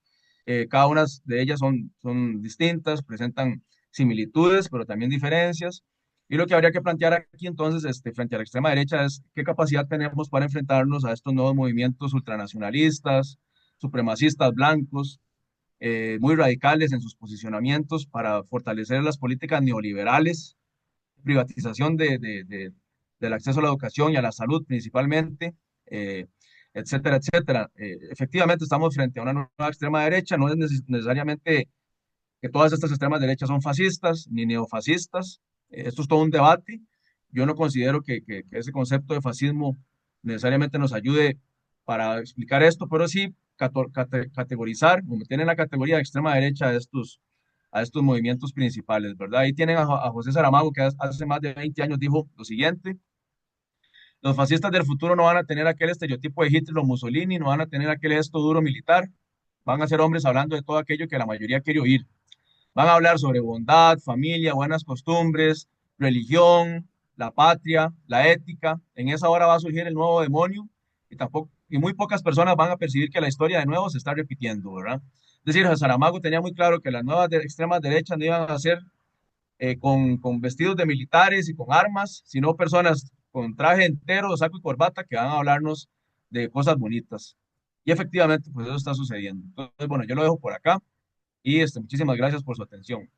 Cada una de ellas son distintas, presentan similitudes, pero también diferencias. Y lo que habría que plantear aquí entonces, frente a la extrema derecha, es qué capacidad tenemos para enfrentarnos a estos nuevos movimientos ultranacionalistas, supremacistas blancos, muy radicales en sus posicionamientos para fortalecer las políticas neoliberales, privatización del acceso a la educación y a la salud principalmente, eh, etcétera, etcétera. Efectivamente, estamos frente a una nueva extrema derecha, no es necesariamente que todas estas extremas derechas son fascistas ni neofascistas. Esto es todo un debate. Yo no considero que ese concepto de fascismo necesariamente nos ayude para explicar esto, pero sí categorizar, como tienen la categoría de extrema derecha a estos movimientos principales, ¿verdad? Ahí tienen a José Saramago, que hace más de 20 años dijo lo siguiente: los fascistas del futuro no van a tener aquel estereotipo de Hitler o Mussolini, no van a tener aquel gesto duro militar, van a ser hombres hablando de todo aquello que la mayoría quiere oír. Van a hablar sobre bondad, familia, buenas costumbres, religión, la patria, la ética. En esa hora va a surgir el nuevo demonio y muy pocas personas van a percibir que la historia de nuevo se está repitiendo, ¿verdad? Es decir, Saramago tenía muy claro que las nuevas extremas derechas no iban a ser con vestidos de militares y con armas, sino personas con traje entero, saco y corbata que van a hablarnos de cosas bonitas. Y efectivamente, pues eso está sucediendo. Entonces, bueno, yo lo dejo por acá y muchísimas gracias por su atención.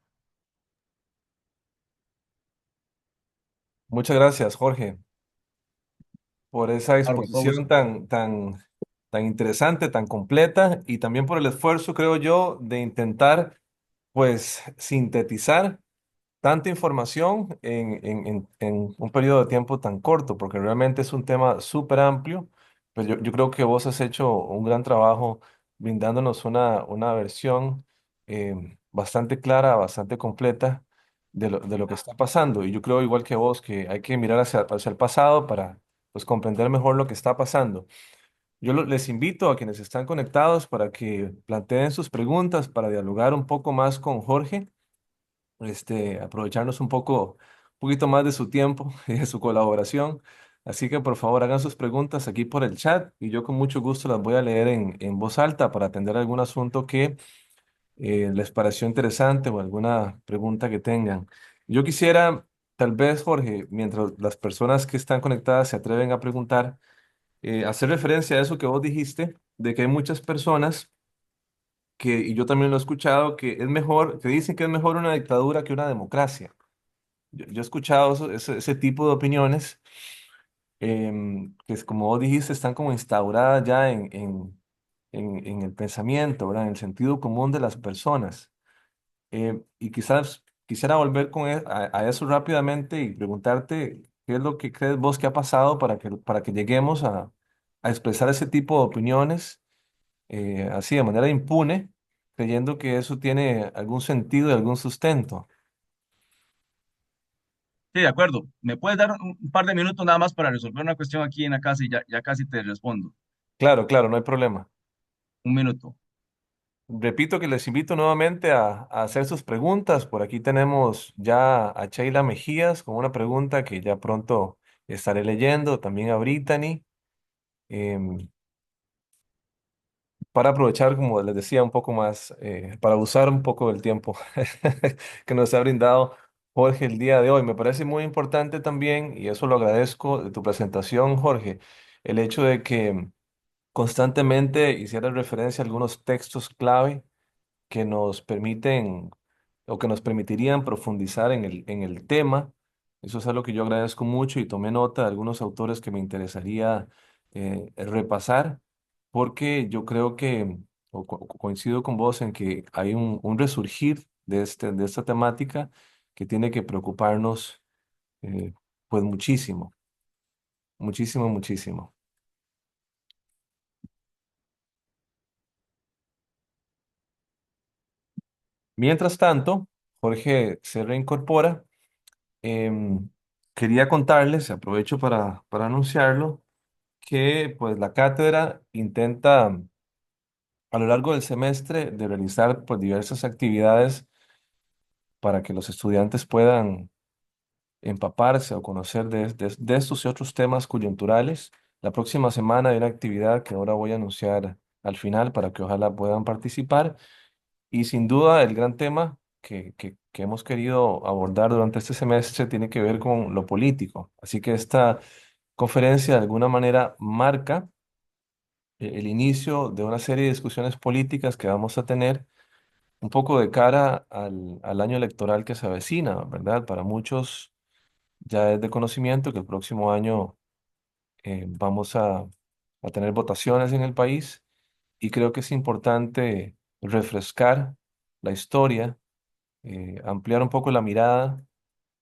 Muchas gracias, Jorge, por esa Claro, con todo gusto. exposición tan interesante, tan completa y también por el esfuerzo, creo yo, de intentar, pues, sintetizar tanta información en un periodo de tiempo tan corto, porque realmente es un tema súper amplio. Pues yo creo que vos has hecho un gran trabajo brindándonos una versión bastante clara, bastante completa de lo que está pasando. Y yo creo, igual que vos, que hay que mirar hacia el pasado para pues, comprender mejor lo que está pasando. Les invito a quienes están conectados para que planteen sus preguntas, para dialogar un poco más con Jorge, aprovecharnos un poquito más de su tiempo y de su colaboración. Así que por favor hagan sus preguntas aquí por el chat y yo con mucho gusto las voy a leer en voz alta para atender algún asunto que les pareció interesante o alguna pregunta que tengan. Yo quisiera, tal vez, Jorge, mientras las personas que están conectadas se atreven a preguntar, hacer referencia a eso que vos dijiste, de que hay muchas personas y yo también lo he escuchado, que es mejor, que dicen que es mejor una dictadura que una democracia. Yo he escuchado ese tipo de opiniones que es como vos dijiste, están como instauradas ya en el pensamiento, ¿verdad? En el sentido común de las personas. Y quizás quisiera volver a eso rápidamente y preguntarte qué es lo que crees vos que ha pasado para que lleguemos a expresar ese tipo de opiniones así de manera impune, creyendo que eso tiene algún sentido y algún sustento. Sí, de acuerdo. ¿Me puedes dar un par de minutos nada más para resolver una cuestión aquí en la casa y ya casi te respondo? Claro, claro, no hay problema. Un minuto. Repito que les invito nuevamente a hacer sus preguntas. Por aquí tenemos ya a Sheila Mejías con una pregunta que ya pronto estaré leyendo. También a Brittany. em, para aprovechar, como les decía, un poco más, para usar un poco del tiempo que nos ha brindado Jorge el día de hoy. Me parece muy importante también, y eso lo agradezco de tu presentación, Jorge, el hecho de que constantemente hicieras referencia a algunos textos clave que nos permiten o que nos permitirían profundizar en el tema. Eso es algo que yo agradezco mucho y tomé nota de algunos autores que me interesaría repasar, porque yo creo que, coincido con vos en que hay un resurgir de esta temática que tiene que preocuparnos eh, pues muchísimo, muchísimo, muchísimo. Mientras tanto, Jorge se reincorpora. Em, Quería contarles, aprovecho para anunciarlo, que pues la cátedra intenta a lo largo del semestre de realizar pues diversas actividades para que los estudiantes puedan empaparse o conocer de estos y otros temas coyunturales. La próxima semana hay una actividad que ahora voy a anunciar al final para que ojalá puedan participar. Y sin duda el gran tema que hemos querido abordar durante este semestre tiene que ver con lo político. Así que esta conferencia de alguna manera marca el inicio de una serie de discusiones políticas que vamos a tener un poco de cara al año electoral que se avecina, ¿verdad? Para muchos ya es de conocimiento que el próximo año vamos a tener votaciones en el país y creo que es importante refrescar la historia, ampliar un poco la mirada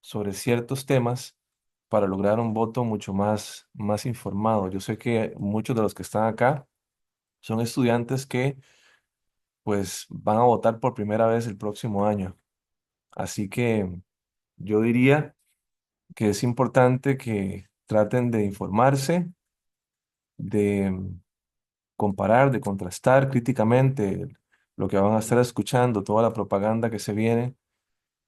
sobre ciertos temas para lograr un voto mucho más informado. Yo sé que muchos de los que están acá son estudiantes que pues van a votar por primera vez el próximo año. Así que yo diría que es importante que traten de informarse, de comparar, de contrastar críticamente lo que van a estar escuchando, toda la propaganda que se viene,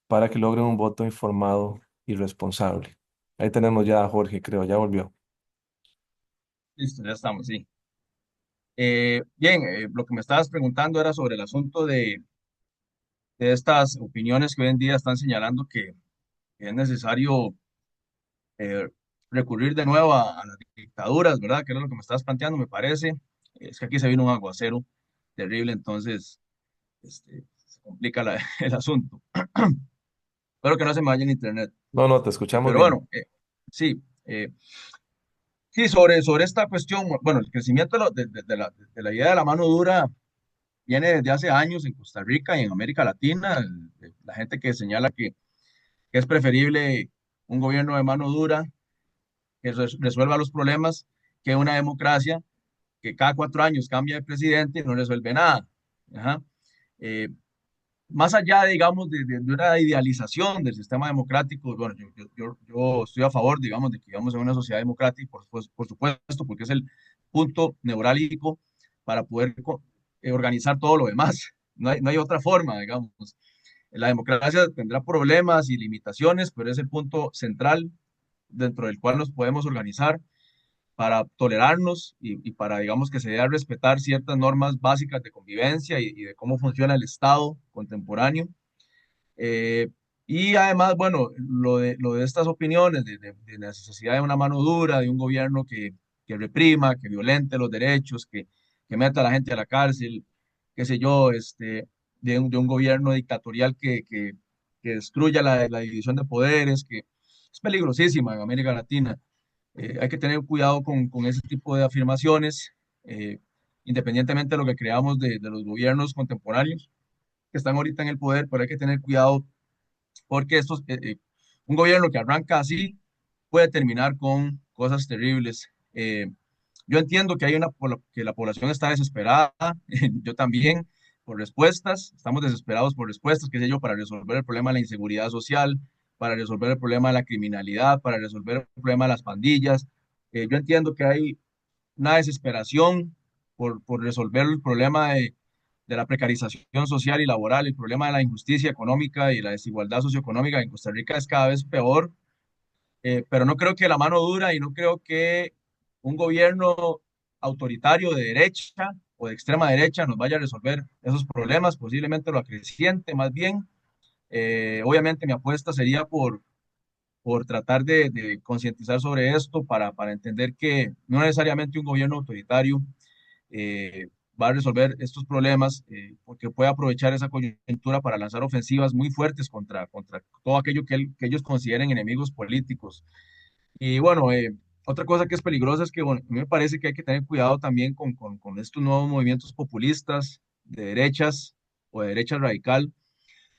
para que logren un voto informado y responsable. Ahí tenemos ya a Jorge, creo, ya volvió. Listo, ya estamos, sí. Bien, lo que me estabas preguntando era sobre el asunto de estas opiniones que hoy en día están señalando que es necesario eh, recurrir de nuevo a las dictaduras, ¿verdad? Que era lo que me estabas planteando, me parece. Es que aquí se vino un aguacero terrible, entonces se complica el asunto. Espero que no se me vaya en internet. No, no, te escuchamos Pero bien. bueno, sí, sí, sobre esta cuestión, bueno, el crecimiento de la idea de la mano dura viene desde hace años en Costa Rica y en América Latina. La gente que señala que es preferible un gobierno de mano dura que resuelva los problemas que una democracia que cada 4 años cambia de presidente y no resuelve nada. Ajá. Eh, Más allá, digamos, de una idealización del sistema democrático, bueno, yo estoy a favor, digamos, de que vivamos en una sociedad democrática, por supuesto, porque es el punto neurálgico para poder organizar todo lo demás. No hay otra forma, digamos. La democracia tendrá problemas y limitaciones, pero es el punto central dentro del cual nos podemos organizar para tolerarnos y para, digamos, que se dé a respetar ciertas normas básicas de convivencia y de cómo funciona el Estado contemporáneo. Eh, y además, bueno, lo de estas opiniones de la necesidad de una mano dura, de un gobierno que reprima, que violente los derechos, que meta a la gente a la cárcel, qué sé yo, de un gobierno dictatorial que destruya la división de poderes, que es peligrosísima en América Latina. Hay que tener cuidado con ese tipo de afirmaciones, eh, independientemente de lo que creamos de los gobiernos contemporáneos que están ahorita en el poder, pero hay que tener cuidado porque un gobierno que arranca así puede terminar con cosas terribles. Yo entiendo que que la población está desesperada, yo también, por respuestas, estamos desesperados por respuestas, qué sé yo, para resolver el problema de la inseguridad social, para resolver el problema de la criminalidad, para resolver el problema de las pandillas. Yo entiendo que hay una desesperación por resolver el problema de la precarización social y laboral, el problema de la injusticia económica y la desigualdad socioeconómica en Costa Rica es cada vez peor, pero no creo que la mano dura y no creo que un gobierno autoritario de derecha o de extrema derecha nos vaya a resolver esos problemas, posiblemente lo acreciente más bien. Obviamente mi apuesta sería por tratar de concientizar sobre esto para entender que no necesariamente un gobierno autoritario va a resolver estos problemas porque puede aprovechar esa coyuntura para lanzar ofensivas muy fuertes contra todo aquello que ellos consideren enemigos políticos. Y bueno, otra cosa que es peligrosa es que, bueno, a mí me parece que hay que tener cuidado también con estos nuevos movimientos populistas de derechas o de derecha radical,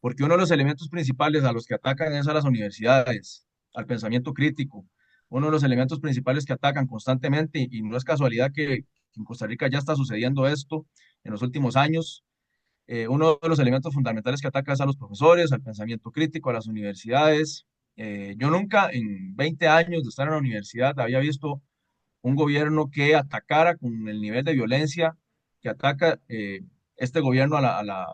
porque uno de los elementos principales a los que atacan es a las universidades, al pensamiento crítico. Uno de los elementos principales que atacan constantemente, y no es casualidad que en Costa Rica ya está sucediendo esto en los últimos años, uno de los elementos fundamentales que ataca es a los profesores, al pensamiento crítico, a las universidades. Yo nunca en 20 años de estar en la universidad había visto un gobierno que atacara con el nivel de violencia que ataca este gobierno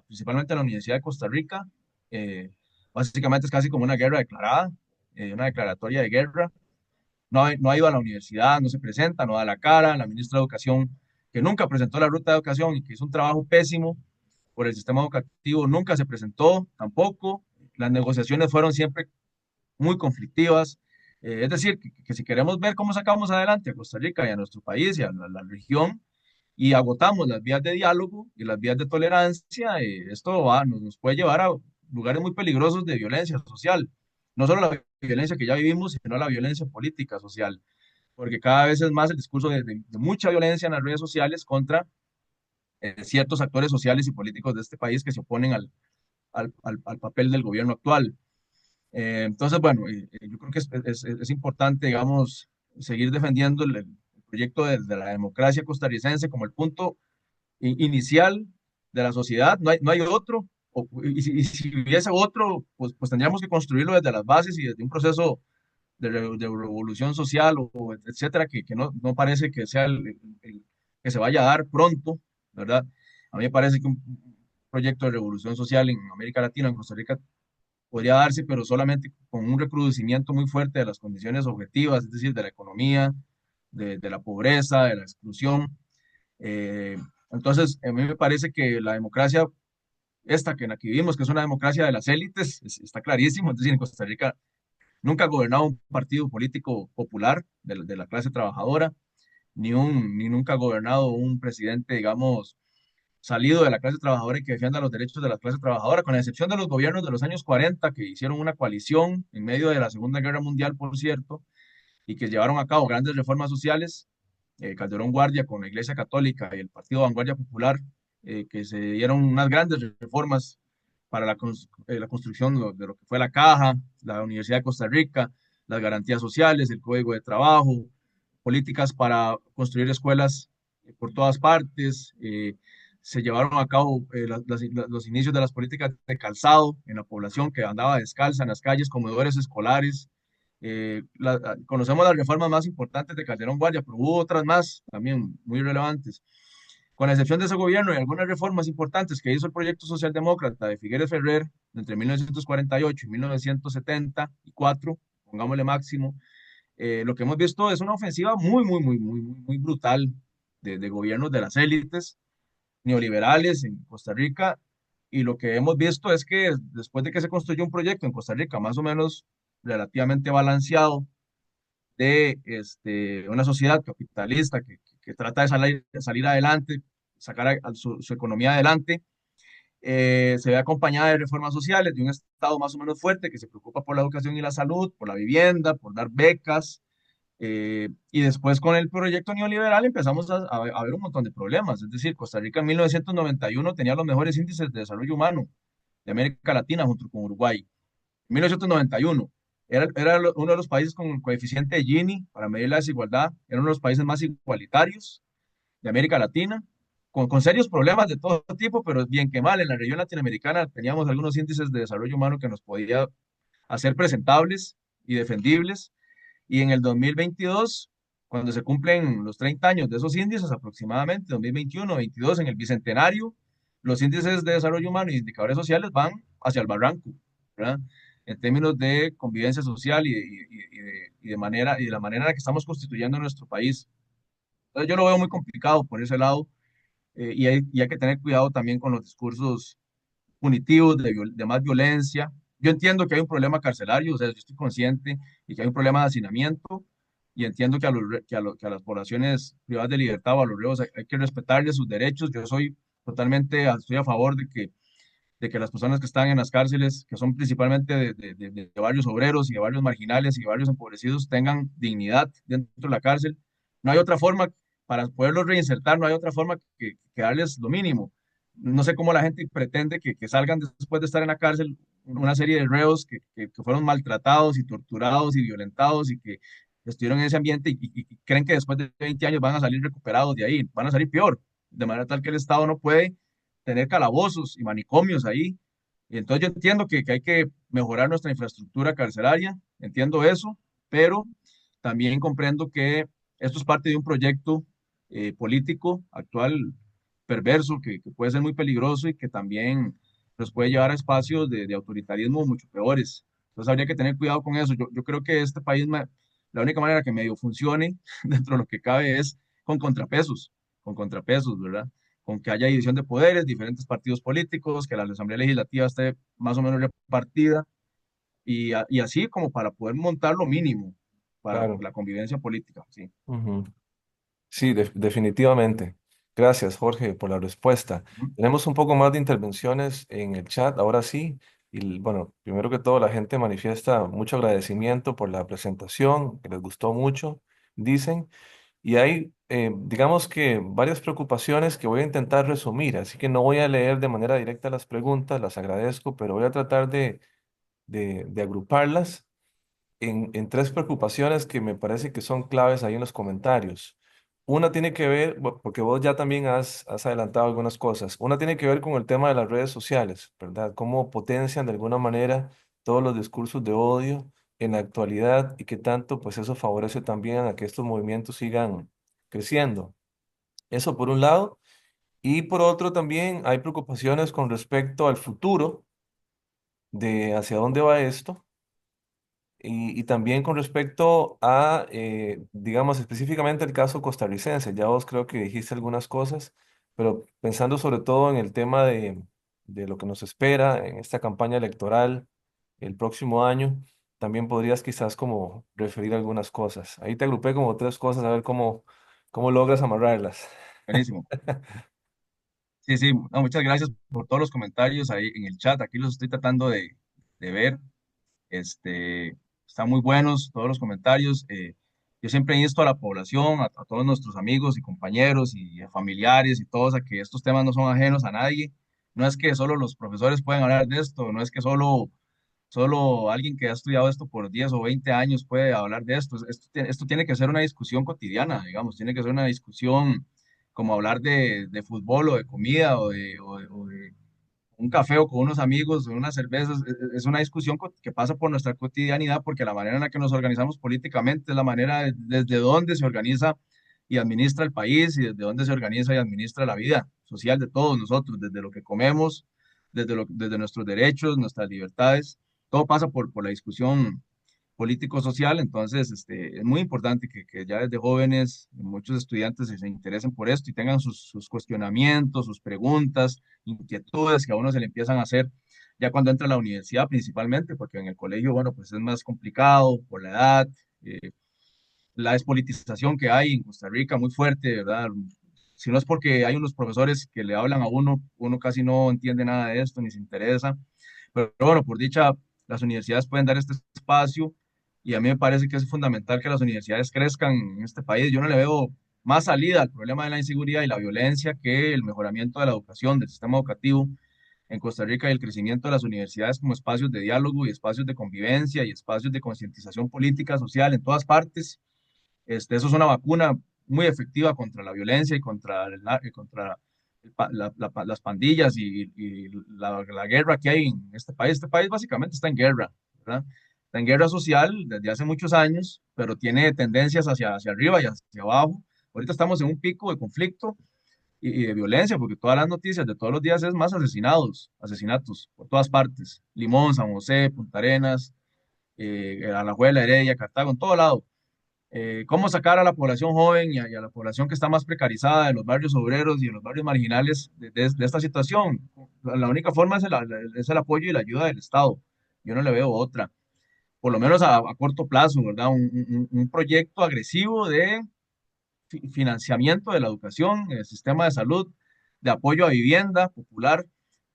principalmente a la Universidad de Costa Rica. Eh, Básicamente es casi como una guerra declarada, una declaratoria de guerra. No ha ido a la universidad, no se presenta, no da la cara. La ministra de Educación, que nunca presentó la ruta de educación y que hizo un trabajo pésimo por el sistema educativo, nunca se presentó tampoco. Las negociaciones fueron siempre muy conflictivas. Es decir, que si queremos ver cómo sacamos adelante a Costa Rica y a nuestro país y a la región y agotamos las vías de diálogo y las vías de tolerancia, esto nos puede llevar a lugares muy peligrosos de violencia social. No solo la violencia que ya vivimos, sino la violencia política social, porque cada vez es más el discurso de mucha violencia en las redes sociales contra ciertos actores sociales y políticos de este país que se oponen al papel del gobierno actual. Entonces, bueno, yo creo que es importante, digamos, seguir defendiendo el proyecto de la democracia costarricense como el punto inicial de la sociedad. No hay otro. Y si hubiese otro, pues tendríamos que construirlo desde las bases y desde un proceso de revolución social o etcétera, que no parece que sea que se vaya a dar pronto, ¿verdad? A mí me parece que un proyecto de revolución social en América Latina, en Costa Rica, podría darse, pero solamente con un recrudecimiento muy fuerte de las condiciones objetivas, es decir, de la economía, de la pobreza, de la exclusión. Eh, entonces, a mí me parece que la democracia, esta que en la que vivimos, que es una democracia de las élites, está clarísimo. Es decir, en Costa Rica nunca ha gobernado un partido político popular de la clase trabajadora, ni nunca ha gobernado un presidente, digamos, salido de la clase trabajadora y que defienda los derechos de la clase trabajadora, con la excepción de los gobiernos de los años 40 que hicieron una coalición en medio de la Segunda Guerra Mundial, por cierto, y que llevaron a cabo grandes reformas sociales, Calderón Guardia con la Iglesia Católica y el Partido Vanguardia Popular, que se dieron unas grandes reformas para la construcción de lo que fue la Caja, la Universidad de Costa Rica, las garantías sociales, el Código de Trabajo, políticas para construir escuelas por todas partes. Se llevaron a cabo los inicios de las políticas de calzado en la población que andaba descalza en las calles, comedores escolares. Conocemos las reformas más importantes de Calderón Guardia, pero hubo otras más también muy relevantes. Con la excepción de ese gobierno y algunas reformas importantes que hizo el proyecto socialdemócrata de Figueres Ferrer entre 1948 y 1974, pongámosle máximo, lo que hemos visto es una ofensiva muy brutal de gobiernos de las élites neoliberales en Costa Rica. Y lo que hemos visto es que después de que se construyó un proyecto en Costa Rica más o menos relativamente balanceado de una sociedad capitalista que trata de salir adelante, sacar su economía adelante, se ve acompañada de reformas sociales, de un Estado más o menos fuerte que se preocupa por la educación y la salud, por la vivienda, por dar becas, y después con el proyecto neoliberal empezamos a ver un montón de problemas. Es decir, Costa Rica en 1991 tenía los mejores índices de desarrollo humano de América Latina junto con Uruguay. En 1991 era uno de los países con el coeficiente de Gini para medir la desigualdad, era uno de los países más igualitarios de América Latina, con serios problemas de todo tipo, pero bien que mal, en la región latinoamericana teníamos algunos índices de desarrollo humano que nos podía hacer presentables y defendibles. Y en el 2022, cuando se cumplen los 30 años de esos índices, aproximadamente 2021, 22, en el bicentenario, los índices de desarrollo humano y indicadores sociales van hacia el barranco, ¿verdad? En términos de convivencia social y de la manera en la que estamos constituyendo nuestro país. Entonces yo lo veo muy complicado por ese lado, y hay que tener cuidado también con los discursos punitivos, de más violencia. Yo entiendo que hay un problema carcelario, o sea, yo estoy consciente y que hay un problema de hacinamiento, y entiendo que que a las poblaciones privadas de libertad o a los reos hay que respetarles sus derechos. Yo estoy a favor de que las personas que están en las cárceles, que son principalmente de barrios obreros y de barrios marginales y de barrios empobrecidos, tengan dignidad dentro de la cárcel. No hay otra forma para poderlos reinsertar, no hay otra forma que darles lo mínimo. No sé cómo la gente pretende que salgan después de estar en la cárcel una serie de reos que fueron maltratados y torturados y violentados y que estuvieron en ese ambiente y creen que después de 20 años van a salir recuperados de ahí, van a salir peor, de manera tal que el Estado no puede tener calabozos y manicomios ahí. Y entonces yo entiendo que hay que mejorar nuestra infraestructura carcelaria, entiendo eso, pero también comprendo que esto es parte de un proyecto político actual perverso que puede ser muy peligroso y que también nos puede llevar a espacios de autoritarismo mucho peores. Entonces habría que tener cuidado con eso. Yo creo que este país, la única manera que medio funcione dentro de lo que cabe es con contrapesos, ¿verdad? Con que haya división de poderes, diferentes partidos políticos, que la Asamblea Legislativa esté más o menos repartida y así como para poder montar lo mínimo para Claro. la convivencia política, sí. Ujú. Sí, definitivamente. Gracias, Jorge, por la respuesta. Ujú. Tenemos un poco más de intervenciones en el chat, ahora sí. Y bueno, primero que todo, la gente manifiesta mucho agradecimiento por la presentación, que les gustó mucho, dicen. Y hay, digamos que, varias preocupaciones que voy a intentar resumir, así que no voy a leer de manera directa las preguntas, las agradezco, pero voy a tratar de agruparlas en tres preocupaciones que me parece que son claves ahí en los comentarios. Una tiene que ver, porque vos ya también has adelantado algunas cosas, una tiene que ver con el tema de las redes sociales, ¿verdad? Cómo potencian de alguna manera todos los discursos de odio en la actualidad y qué tanto pues eso favorece también a que estos movimientos sigan creciendo. Eso por un lado. Y por otro también hay preocupaciones con respecto al futuro de hacia dónde va esto, Y también con respecto a, digamos, específicamente el caso costarricense, ya vos creo que dijiste algunas cosas, pero pensando sobre todo en el tema de lo que nos espera en esta campaña electoral el próximo año, también podrías quizás como referir algunas cosas. Ahí te agrupé como tres cosas, a ver cómo logras amarrarlas. Buenísimo. Sí, sí, no, muchas gracias por todos los comentarios ahí en el chat. Aquí los estoy tratando de ver. Este, están muy buenos todos los comentarios. Yo siempre insto a la población, a todos nuestros amigos y compañeros y a familiares y todos a que estos temas no son ajenos a nadie. No es que solo los profesores pueden hablar de esto, no es que solo alguien que ha estudiado esto por 10 o 20 años puede hablar de esto. Esto tiene que ser una discusión cotidiana, digamos, tiene que ser una discusión como hablar de fútbol o de comida o de un café o con unos amigos o unas cervezas. Es una discusión que pasa por nuestra cotidianidad porque la manera en la que nos organizamos políticamente es la manera desde donde se organiza y administra el país y desde donde se organiza y administra la vida social de todos nosotros, desde lo que comemos, desde nuestros derechos, nuestras libertades. Todo pasa por la discusión político-social. Entonces, es muy importante que ya desde jóvenes, muchos estudiantes se interesen por esto y tengan sus cuestionamientos, sus preguntas, inquietudes que a uno se le empiezan a hacer ya cuando entra a la universidad principalmente, porque en el colegio, bueno, pues es más complicado por la edad, eh, la despolitización que hay en Costa Rica muy fuerte, ¿verdad? Si no es porque hay unos profesores que le hablan a uno, uno casi no entiende nada de esto ni se interesa. Pero bueno, por dicha, las universidades pueden dar este espacio y a mí me parece que es fundamental que las universidades crezcan en este país. Yo no le veo más salida al problema de la inseguridad y la violencia que el mejoramiento de la educación, del sistema educativo en Costa Rica y el crecimiento de las universidades como espacios de diálogo y espacios de convivencia y espacios de concientización política, social en todas partes. Eso es una vacuna muy efectiva contra la violencia y contra las pandillas y la guerra que hay en este país. Este país básicamente está en guerra, ¿verdad? Está en guerra social desde hace muchos años, pero tiene tendencias hacia arriba y hacia abajo. Ahorita estamos en un pico de conflicto y de violencia, porque todas las noticias de todos los días es más asesinatos por todas partes. Limón, San José, Punta Arenas, Alajuela, Heredia, Cartago, en todo lado. Cómo sacar a la población joven y a la población que está más precarizada de los barrios obreros y de los barrios marginales de esta situación. La única forma es el apoyo y la ayuda del Estado. Yo no le veo otra, por lo menos a corto plazo, ¿verdad? Un proyecto agresivo de financiamiento de la educación, el sistema de salud, de apoyo a vivienda popular,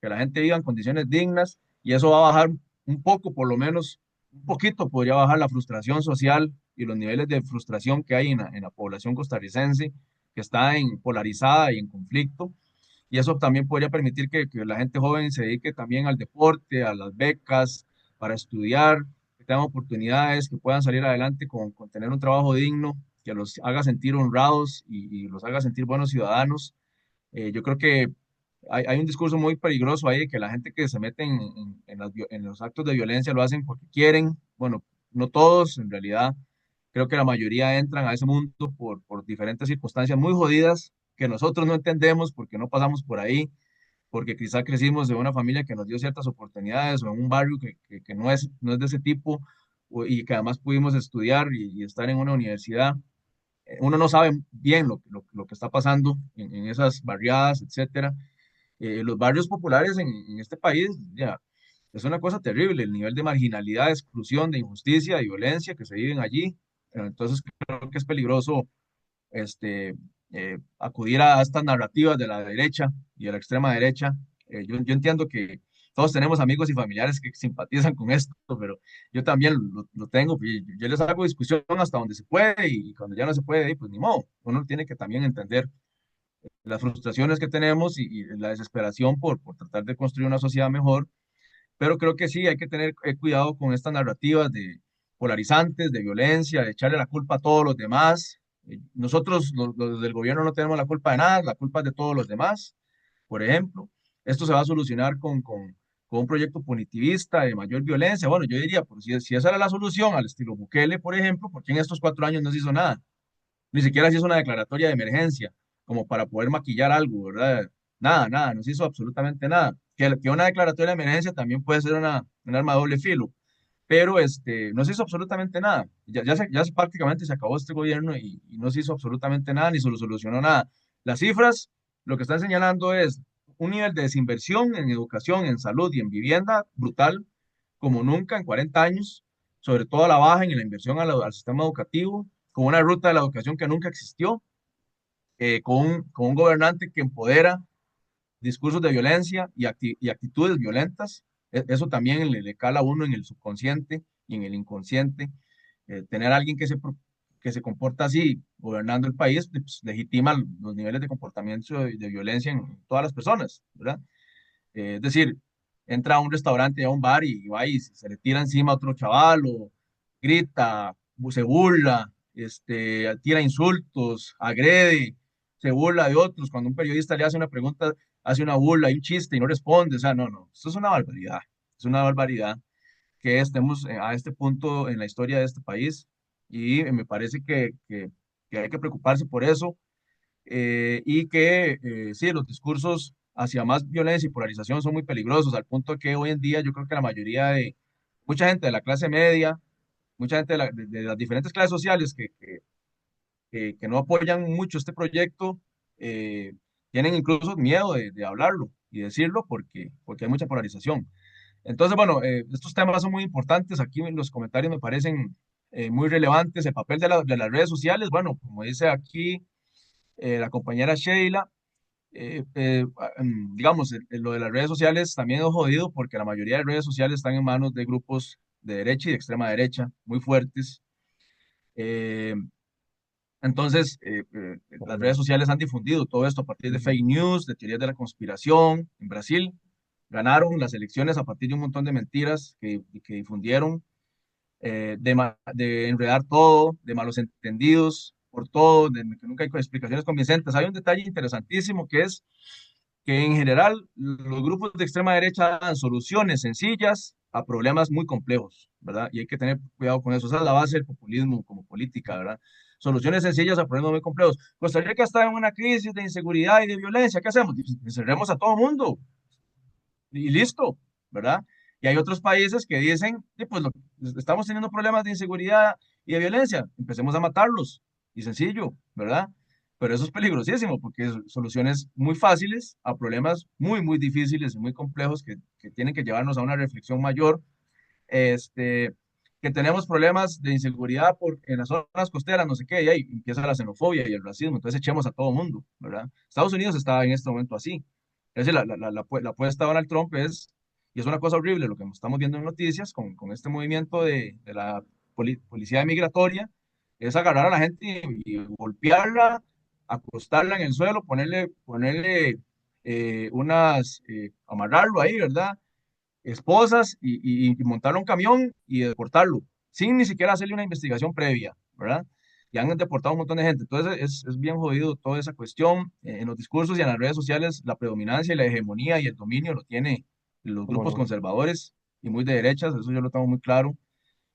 que la gente viva en condiciones dignas, y eso va a bajar un poco, por lo menos un poquito, podría bajar la frustración social y los niveles de frustración que hay en la población costarricense, que está polarizada y en conflicto. Y eso también podría permitir que la gente joven se dedique también al deporte, a las becas, para estudiar, que tengan oportunidades, que puedan salir adelante con tener un trabajo digno, que los haga sentir honrados y los haga sentir buenos ciudadanos. Yo creo que hay un discurso muy peligroso ahí de que la gente que se mete en los actos de violencia lo hacen porque quieren. Bueno, no todos, en realidad. Creo que la mayoría entran a ese mundo por diferentes circunstancias muy jodidas que nosotros no entendemos porque no pasamos por ahí, porque quizá crecimos en una familia que nos dio ciertas oportunidades o en un barrio que no es de ese tipo y que además pudimos estudiar y estar en una universidad. Uno no sabe bien lo que está pasando en esas barriadas, etcétera. Los barrios populares en este país, ya, es una cosa terrible, el nivel de marginalidad, de exclusión, de injusticia, de violencia que se viven allí. Entonces creo que es peligroso acudir a estas narrativas de la derecha y de la extrema derecha. Yo entiendo que todos tenemos amigos y familiares que simpatizan con esto, pero yo también lo tengo. Y yo les hago discusión hasta donde se puede y cuando ya no se puede, pues ni modo. Uno tiene que también entender las frustraciones que tenemos y la desesperación por tratar de construir una sociedad mejor, pero creo que sí hay que tener cuidado con estas narrativas de polarizantes, de violencia, de echarle la culpa a todos los demás. Nosotros, los del gobierno, no tenemos la culpa de nada, la culpa es de todos los demás. Por ejemplo, esto se va a solucionar con un proyecto punitivista de mayor violencia. Bueno, yo diría, pues, si esa era la solución al estilo Bukele, por ejemplo, ¿por qué en estos 4 años no se hizo nada? Ni siquiera se hizo una declaratoria de emergencia, como para poder maquillar algo, ¿verdad? Nada, nada, no se hizo absolutamente nada. Que una declaratoria de emergencia también puede ser un arma de doble filo. pero no se hizo absolutamente nada. Prácticamente se acabó este gobierno y no se hizo absolutamente nada ni se lo solucionó nada. Las cifras lo que están señalando es un nivel de desinversión en educación, en salud y en vivienda brutal, como nunca en 40 años, sobre todo a la baja en la inversión al sistema educativo, con una ruta de la educación que nunca existió, con un gobernante que empodera discursos de violencia y actitudes violentas. Eso también le cala a uno en el subconsciente y en el inconsciente. Tener a alguien que se comporta así gobernando el país, pues, legitima los niveles de comportamiento de violencia en todas las personas, ¿verdad? Es decir, entra a un restaurante, a un bar y va y se le tira encima a otro chaval o grita, se burla, tira insultos, agrede, se burla de otros. Cuando un periodista le hace una pregunta, hace una burla, hay un chiste y no responde. O sea, no, no, esto es una barbaridad. Es una barbaridad que estemos a este punto en la historia de este país y me parece que hay que preocuparse por eso y que sí, los discursos hacia más violencia y polarización son muy peligrosos, al punto que hoy en día yo creo que la mayoría de mucha gente de la clase media, mucha gente de las diferentes clases sociales que no apoyan mucho este proyecto, eh, tienen incluso miedo de hablarlo y decirlo porque hay mucha polarización. Entonces, bueno, estos temas son muy importantes. Aquí en los comentarios me parecen muy relevantes. El papel de las redes sociales, bueno, como dice aquí la compañera Sheila, digamos, lo de las redes sociales también es jodido porque la mayoría de redes sociales están en manos de grupos de derecha y de extrema derecha muy fuertes. Eh, las redes sociales han difundido todo esto a partir de fake news, de teorías de la conspiración. En Brasil ganaron las elecciones a partir de un montón de mentiras que difundieron, de enredar todo, de malos entendidos por todo, de que nunca hay explicaciones convincentes. Hay un detalle interesantísimo que es que en general los grupos de extrema derecha dan soluciones sencillas a problemas muy complejos, ¿verdad? Y hay que tener cuidado con eso. Esa es la base del populismo como política, ¿verdad? Soluciones sencillas a problemas muy complejos. Costa Rica está en una crisis de inseguridad y de violencia. ¿Qué hacemos? Encerremos a todo el mundo y listo, ¿verdad? Y hay otros países que dicen, "Sí, pues estamos teniendo problemas de inseguridad y de violencia, empecemos a matarlos. Y sencillo, ¿verdad? Pero eso es peligrosísimo porque es soluciones muy fáciles a problemas muy, muy difíciles y muy complejos que tienen que llevarnos a una reflexión mayor. Este, que tenemos problemas de inseguridad en las zonas costeras, no sé qué, y ahí empieza la xenofobia y el racismo, entonces echemos a todo mundo, ¿verdad? Estados Unidos está en este momento así. Es decir, la apuesta de Donald Trump y es una cosa horrible lo que estamos viendo en noticias con este movimiento de la policía migratoria, es agarrar a la gente y golpearla, acostarla en el suelo, ponerle amarrarlo ahí, ¿verdad? Esposas y montarlo a un camión y deportarlo, sin ni siquiera hacerle una investigación previa, ¿verdad? Y han deportado un montón de gente. Entonces es bien jodido toda esa cuestión. En los discursos y en las redes sociales, la predominancia y la hegemonía y el dominio lo tiene los ¿Cómo grupos no? conservadores y muy de derechas, eso yo lo tengo muy claro.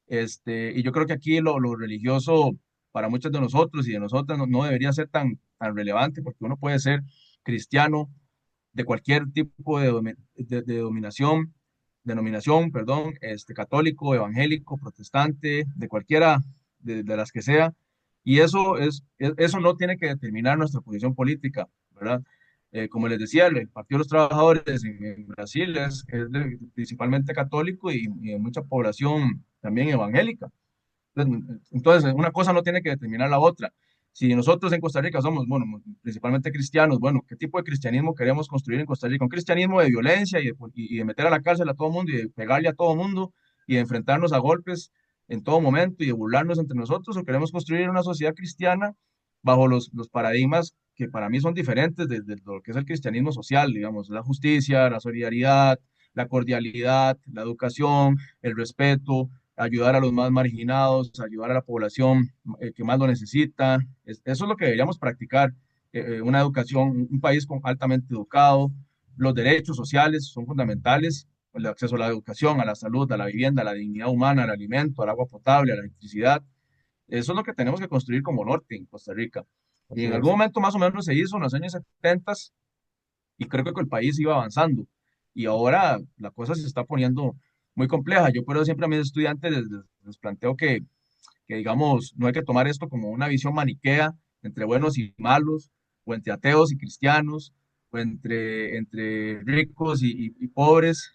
Y yo creo que aquí lo religioso para muchos de nosotros y de nosotras no debería ser tan relevante porque uno puede ser cristiano de cualquier tipo de dominación, denominación, perdón, católico, evangélico, protestante, de cualquiera de las que sea, y eso no tiene que determinar nuestra posición política, ¿verdad? Como les decía, el Partido de los Trabajadores en Brasil principalmente católico y de mucha población también evangélica. Entonces, una cosa no tiene que determinar la otra. Si nosotros en Costa Rica somos, bueno, principalmente cristianos, bueno, ¿qué tipo de cristianismo queremos construir en Costa Rica? Un cristianismo de violencia y de meter a la cárcel a todo mundo y de pegarle a todo mundo y de enfrentarnos a golpes en todo momento y de burlarnos entre nosotros, o queremos construir una sociedad cristiana bajo los paradigmas que para mí son diferentes de lo que es el cristianismo social, digamos, la justicia, la solidaridad, la cordialidad, la educación, el respeto, ayudar a los más marginados, ayudar a la población que más lo necesita. Eso es lo que deberíamos practicar, una educación, un país altamente educado. Los derechos sociales son fundamentales, el acceso a la educación, a la salud, a la vivienda, a la dignidad humana, al alimento, al agua potable, a la electricidad. Eso es lo que tenemos que construir como norte en Costa Rica. Y Así en algún es. momento más o menos se hizo en los años 70 y creo que el país iba avanzando. Y ahora la cosa se está poniendo muy compleja. Yo por eso siempre a mis estudiantes les planteo que, digamos, no hay que tomar esto como una visión maniquea entre buenos y malos, o entre ateos y cristianos, o entre ricos y pobres.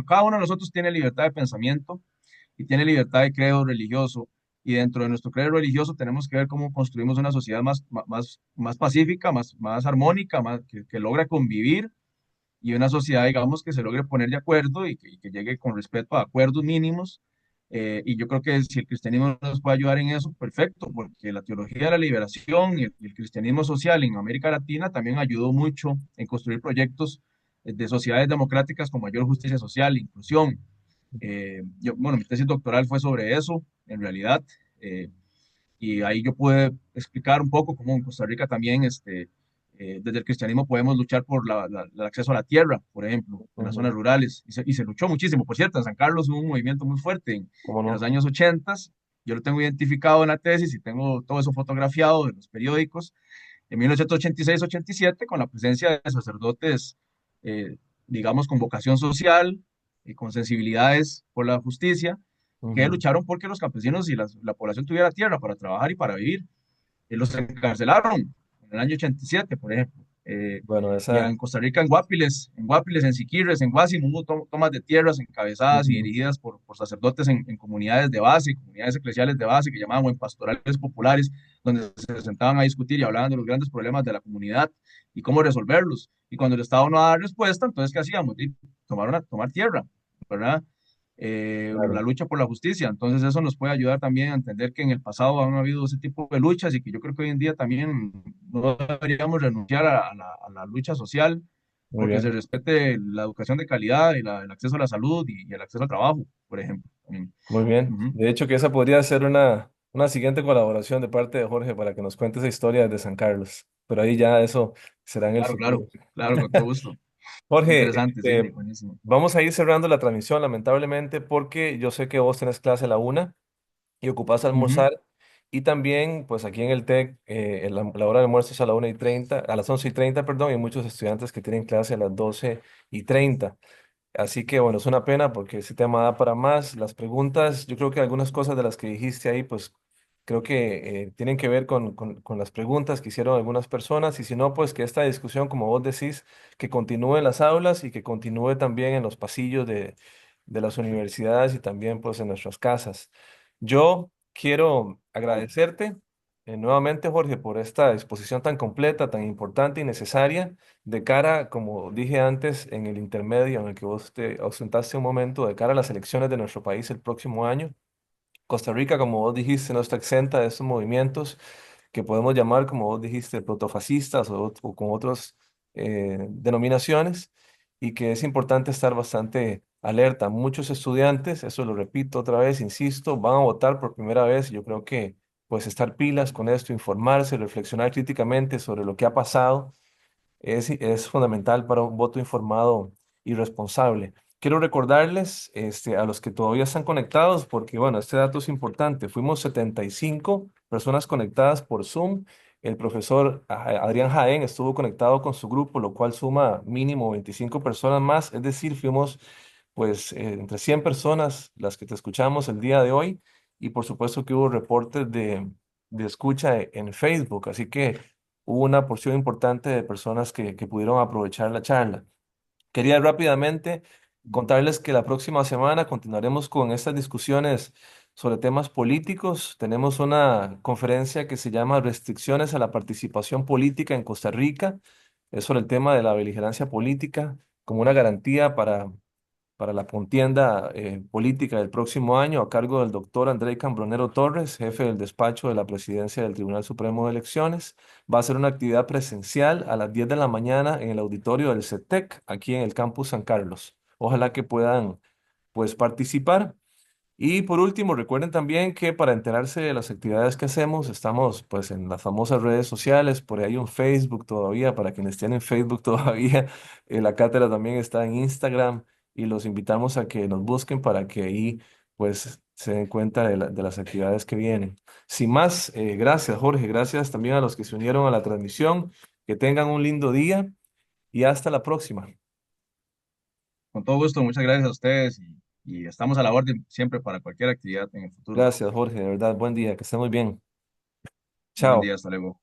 Cada uno de nosotros tiene libertad de pensamiento y tiene libertad de credo religioso. Y dentro de nuestro credo religioso tenemos que ver cómo construimos una sociedad más pacífica, más armónica, que logra convivir y una sociedad, digamos, que se logre poner de acuerdo y que llegue con respeto a acuerdos mínimos. Y yo creo que si el cristianismo nos puede ayudar en eso, perfecto, porque la teología de la liberación y el cristianismo social en América Latina también ayudó mucho en construir proyectos de sociedades democráticas con mayor justicia social e inclusión. Bueno, mi tesis doctoral fue sobre eso, en realidad. eh, y ahí yo pude explicar un poco cómo en Costa Rica también, desde el cristianismo podemos luchar por el acceso a la tierra, por ejemplo, en las Ujú. zonas rurales. Y se luchó muchísimo. Por cierto, en San Carlos hubo un movimiento muy fuerte ¿Cómo en los no? años 80. Yo lo tengo identificado en la tesis y tengo todo eso fotografiado en los periódicos. En 1986-87, con la presencia de sacerdotes, eh, digamos, con vocación social y con sensibilidades por la justicia, que Ujú. lucharon porque los campesinos y la población tuviera tierra para trabajar y para vivir. Los encarcelaron en el año 87, por ejemplo. Bueno, Y esa... en Costa Rica, en Guapiles, en Siquirres, en Guásimo, hubo tomas de tierras encabezadas y Ujú. dirigidas por sacerdotes en comunidades de base, comunidades eclesiales de base, que llamaban buen pastorales populares, donde se sentaban a discutir y hablaban de los grandes problemas de la comunidad y cómo resolverlos. Y cuando el Estado no daba respuesta, entonces, ¿qué hacíamos? Tomar tierra, ¿verdad? La Claro. lucha por la justicia. Entonces eso nos puede ayudar también a entender que en el pasado han habido ese tipo de luchas y que yo creo que hoy en día también no deberíamos renunciar a la lucha social Muy porque se bien. respete la educación de calidad y el acceso a la salud y el acceso al trabajo, por ejemplo. También. Muy bien. Ujú. De hecho, que esa podría ser una siguiente colaboración de parte de Jorge para que nos cuente esa historia desde San Carlos. Pero ahí ya eso será en el Claro, futuro. claro, claro, con todo gusto. Jorge, Interesante, sí, buenísimo. vamos a ir cerrando la transmisión, lamentablemente, porque yo sé que vos tenés clase a la 1 y ocupás Ujú. almorzar. Y también, pues aquí en el TEC, la hora de almuerzo es a la 1:30, a las 11:30, perdón, y hay muchos estudiantes que tienen clase a las 12:30. Así que bueno, es una pena porque ese tema da para más. Las preguntas, yo creo que algunas cosas de las que dijiste ahí, pues creo que tienen que ver con las preguntas que hicieron algunas personas y si no, pues que esta discusión, como vos decís, que continúe en las aulas y que continúe también en los pasillos de las universidades y también pues en nuestras casas. Yo quiero Claro. agradecerte nuevamente, Jorge, por esta exposición tan completa, tan importante y necesaria de cara, como dije antes, en el intermedio en el que vos te ausentaste un momento, de cara a las elecciones de nuestro país el próximo año. Costa Rica, como vos dijiste, no está exenta de estos movimientos que podemos llamar, como vos dijiste, protofascistas o con otras denominaciones, y que es importante estar bastante alerta. Muchos estudiantes, eso lo repito otra vez, insisto, van a votar por primera vez. Yo creo que pues estar pilas con esto, informarse, reflexionar críticamente sobre lo que ha pasado es fundamental para un voto informado y responsable. Quiero recordarles a los que todavía están conectados, porque bueno, este dato es importante. Fuimos 75 personas conectadas por Zoom. El profesor Adrián Jaén estuvo conectado con su grupo, lo cual suma mínimo 25 personas más. Es decir, fuimos pues entre 100 personas las que te escuchamos el día de hoy. Y por supuesto que hubo reportes de escucha en Facebook. Así que hubo una porción importante de personas que pudieron aprovechar la charla. Quería rápidamente contarles que la próxima semana continuaremos con estas discusiones sobre temas políticos. Tenemos una conferencia que se llama Restricciones a la participación política en Costa Rica. Es sobre el tema de la beligerancia política como una garantía para la contienda política del próximo año a cargo del doctor André Cambronero Torres, jefe del despacho de la presidencia del Tribunal Supremo de Elecciones. Va a ser una actividad presencial a las 10 de la mañana en el auditorio del CETEC, aquí en el campus San Carlos. Ojalá que puedan pues participar. Y por último, recuerden también que para enterarse de las actividades que hacemos, estamos pues en las famosas redes sociales, por ahí hay un Facebook todavía, para quienes tienen Facebook todavía, la cátedra también está en Instagram y los invitamos a que nos busquen para que ahí pues se den cuenta de las actividades que vienen. Sin más, gracias Jorge, gracias también a los que se unieron a la transmisión, que tengan un lindo día y hasta la próxima. con todo gusto, muchas gracias a ustedes y estamos a la orden siempre para cualquier actividad en el futuro. Gracias, Jorge, de verdad, buen día, que esté muy bien. Buen Chao. día, hasta luego.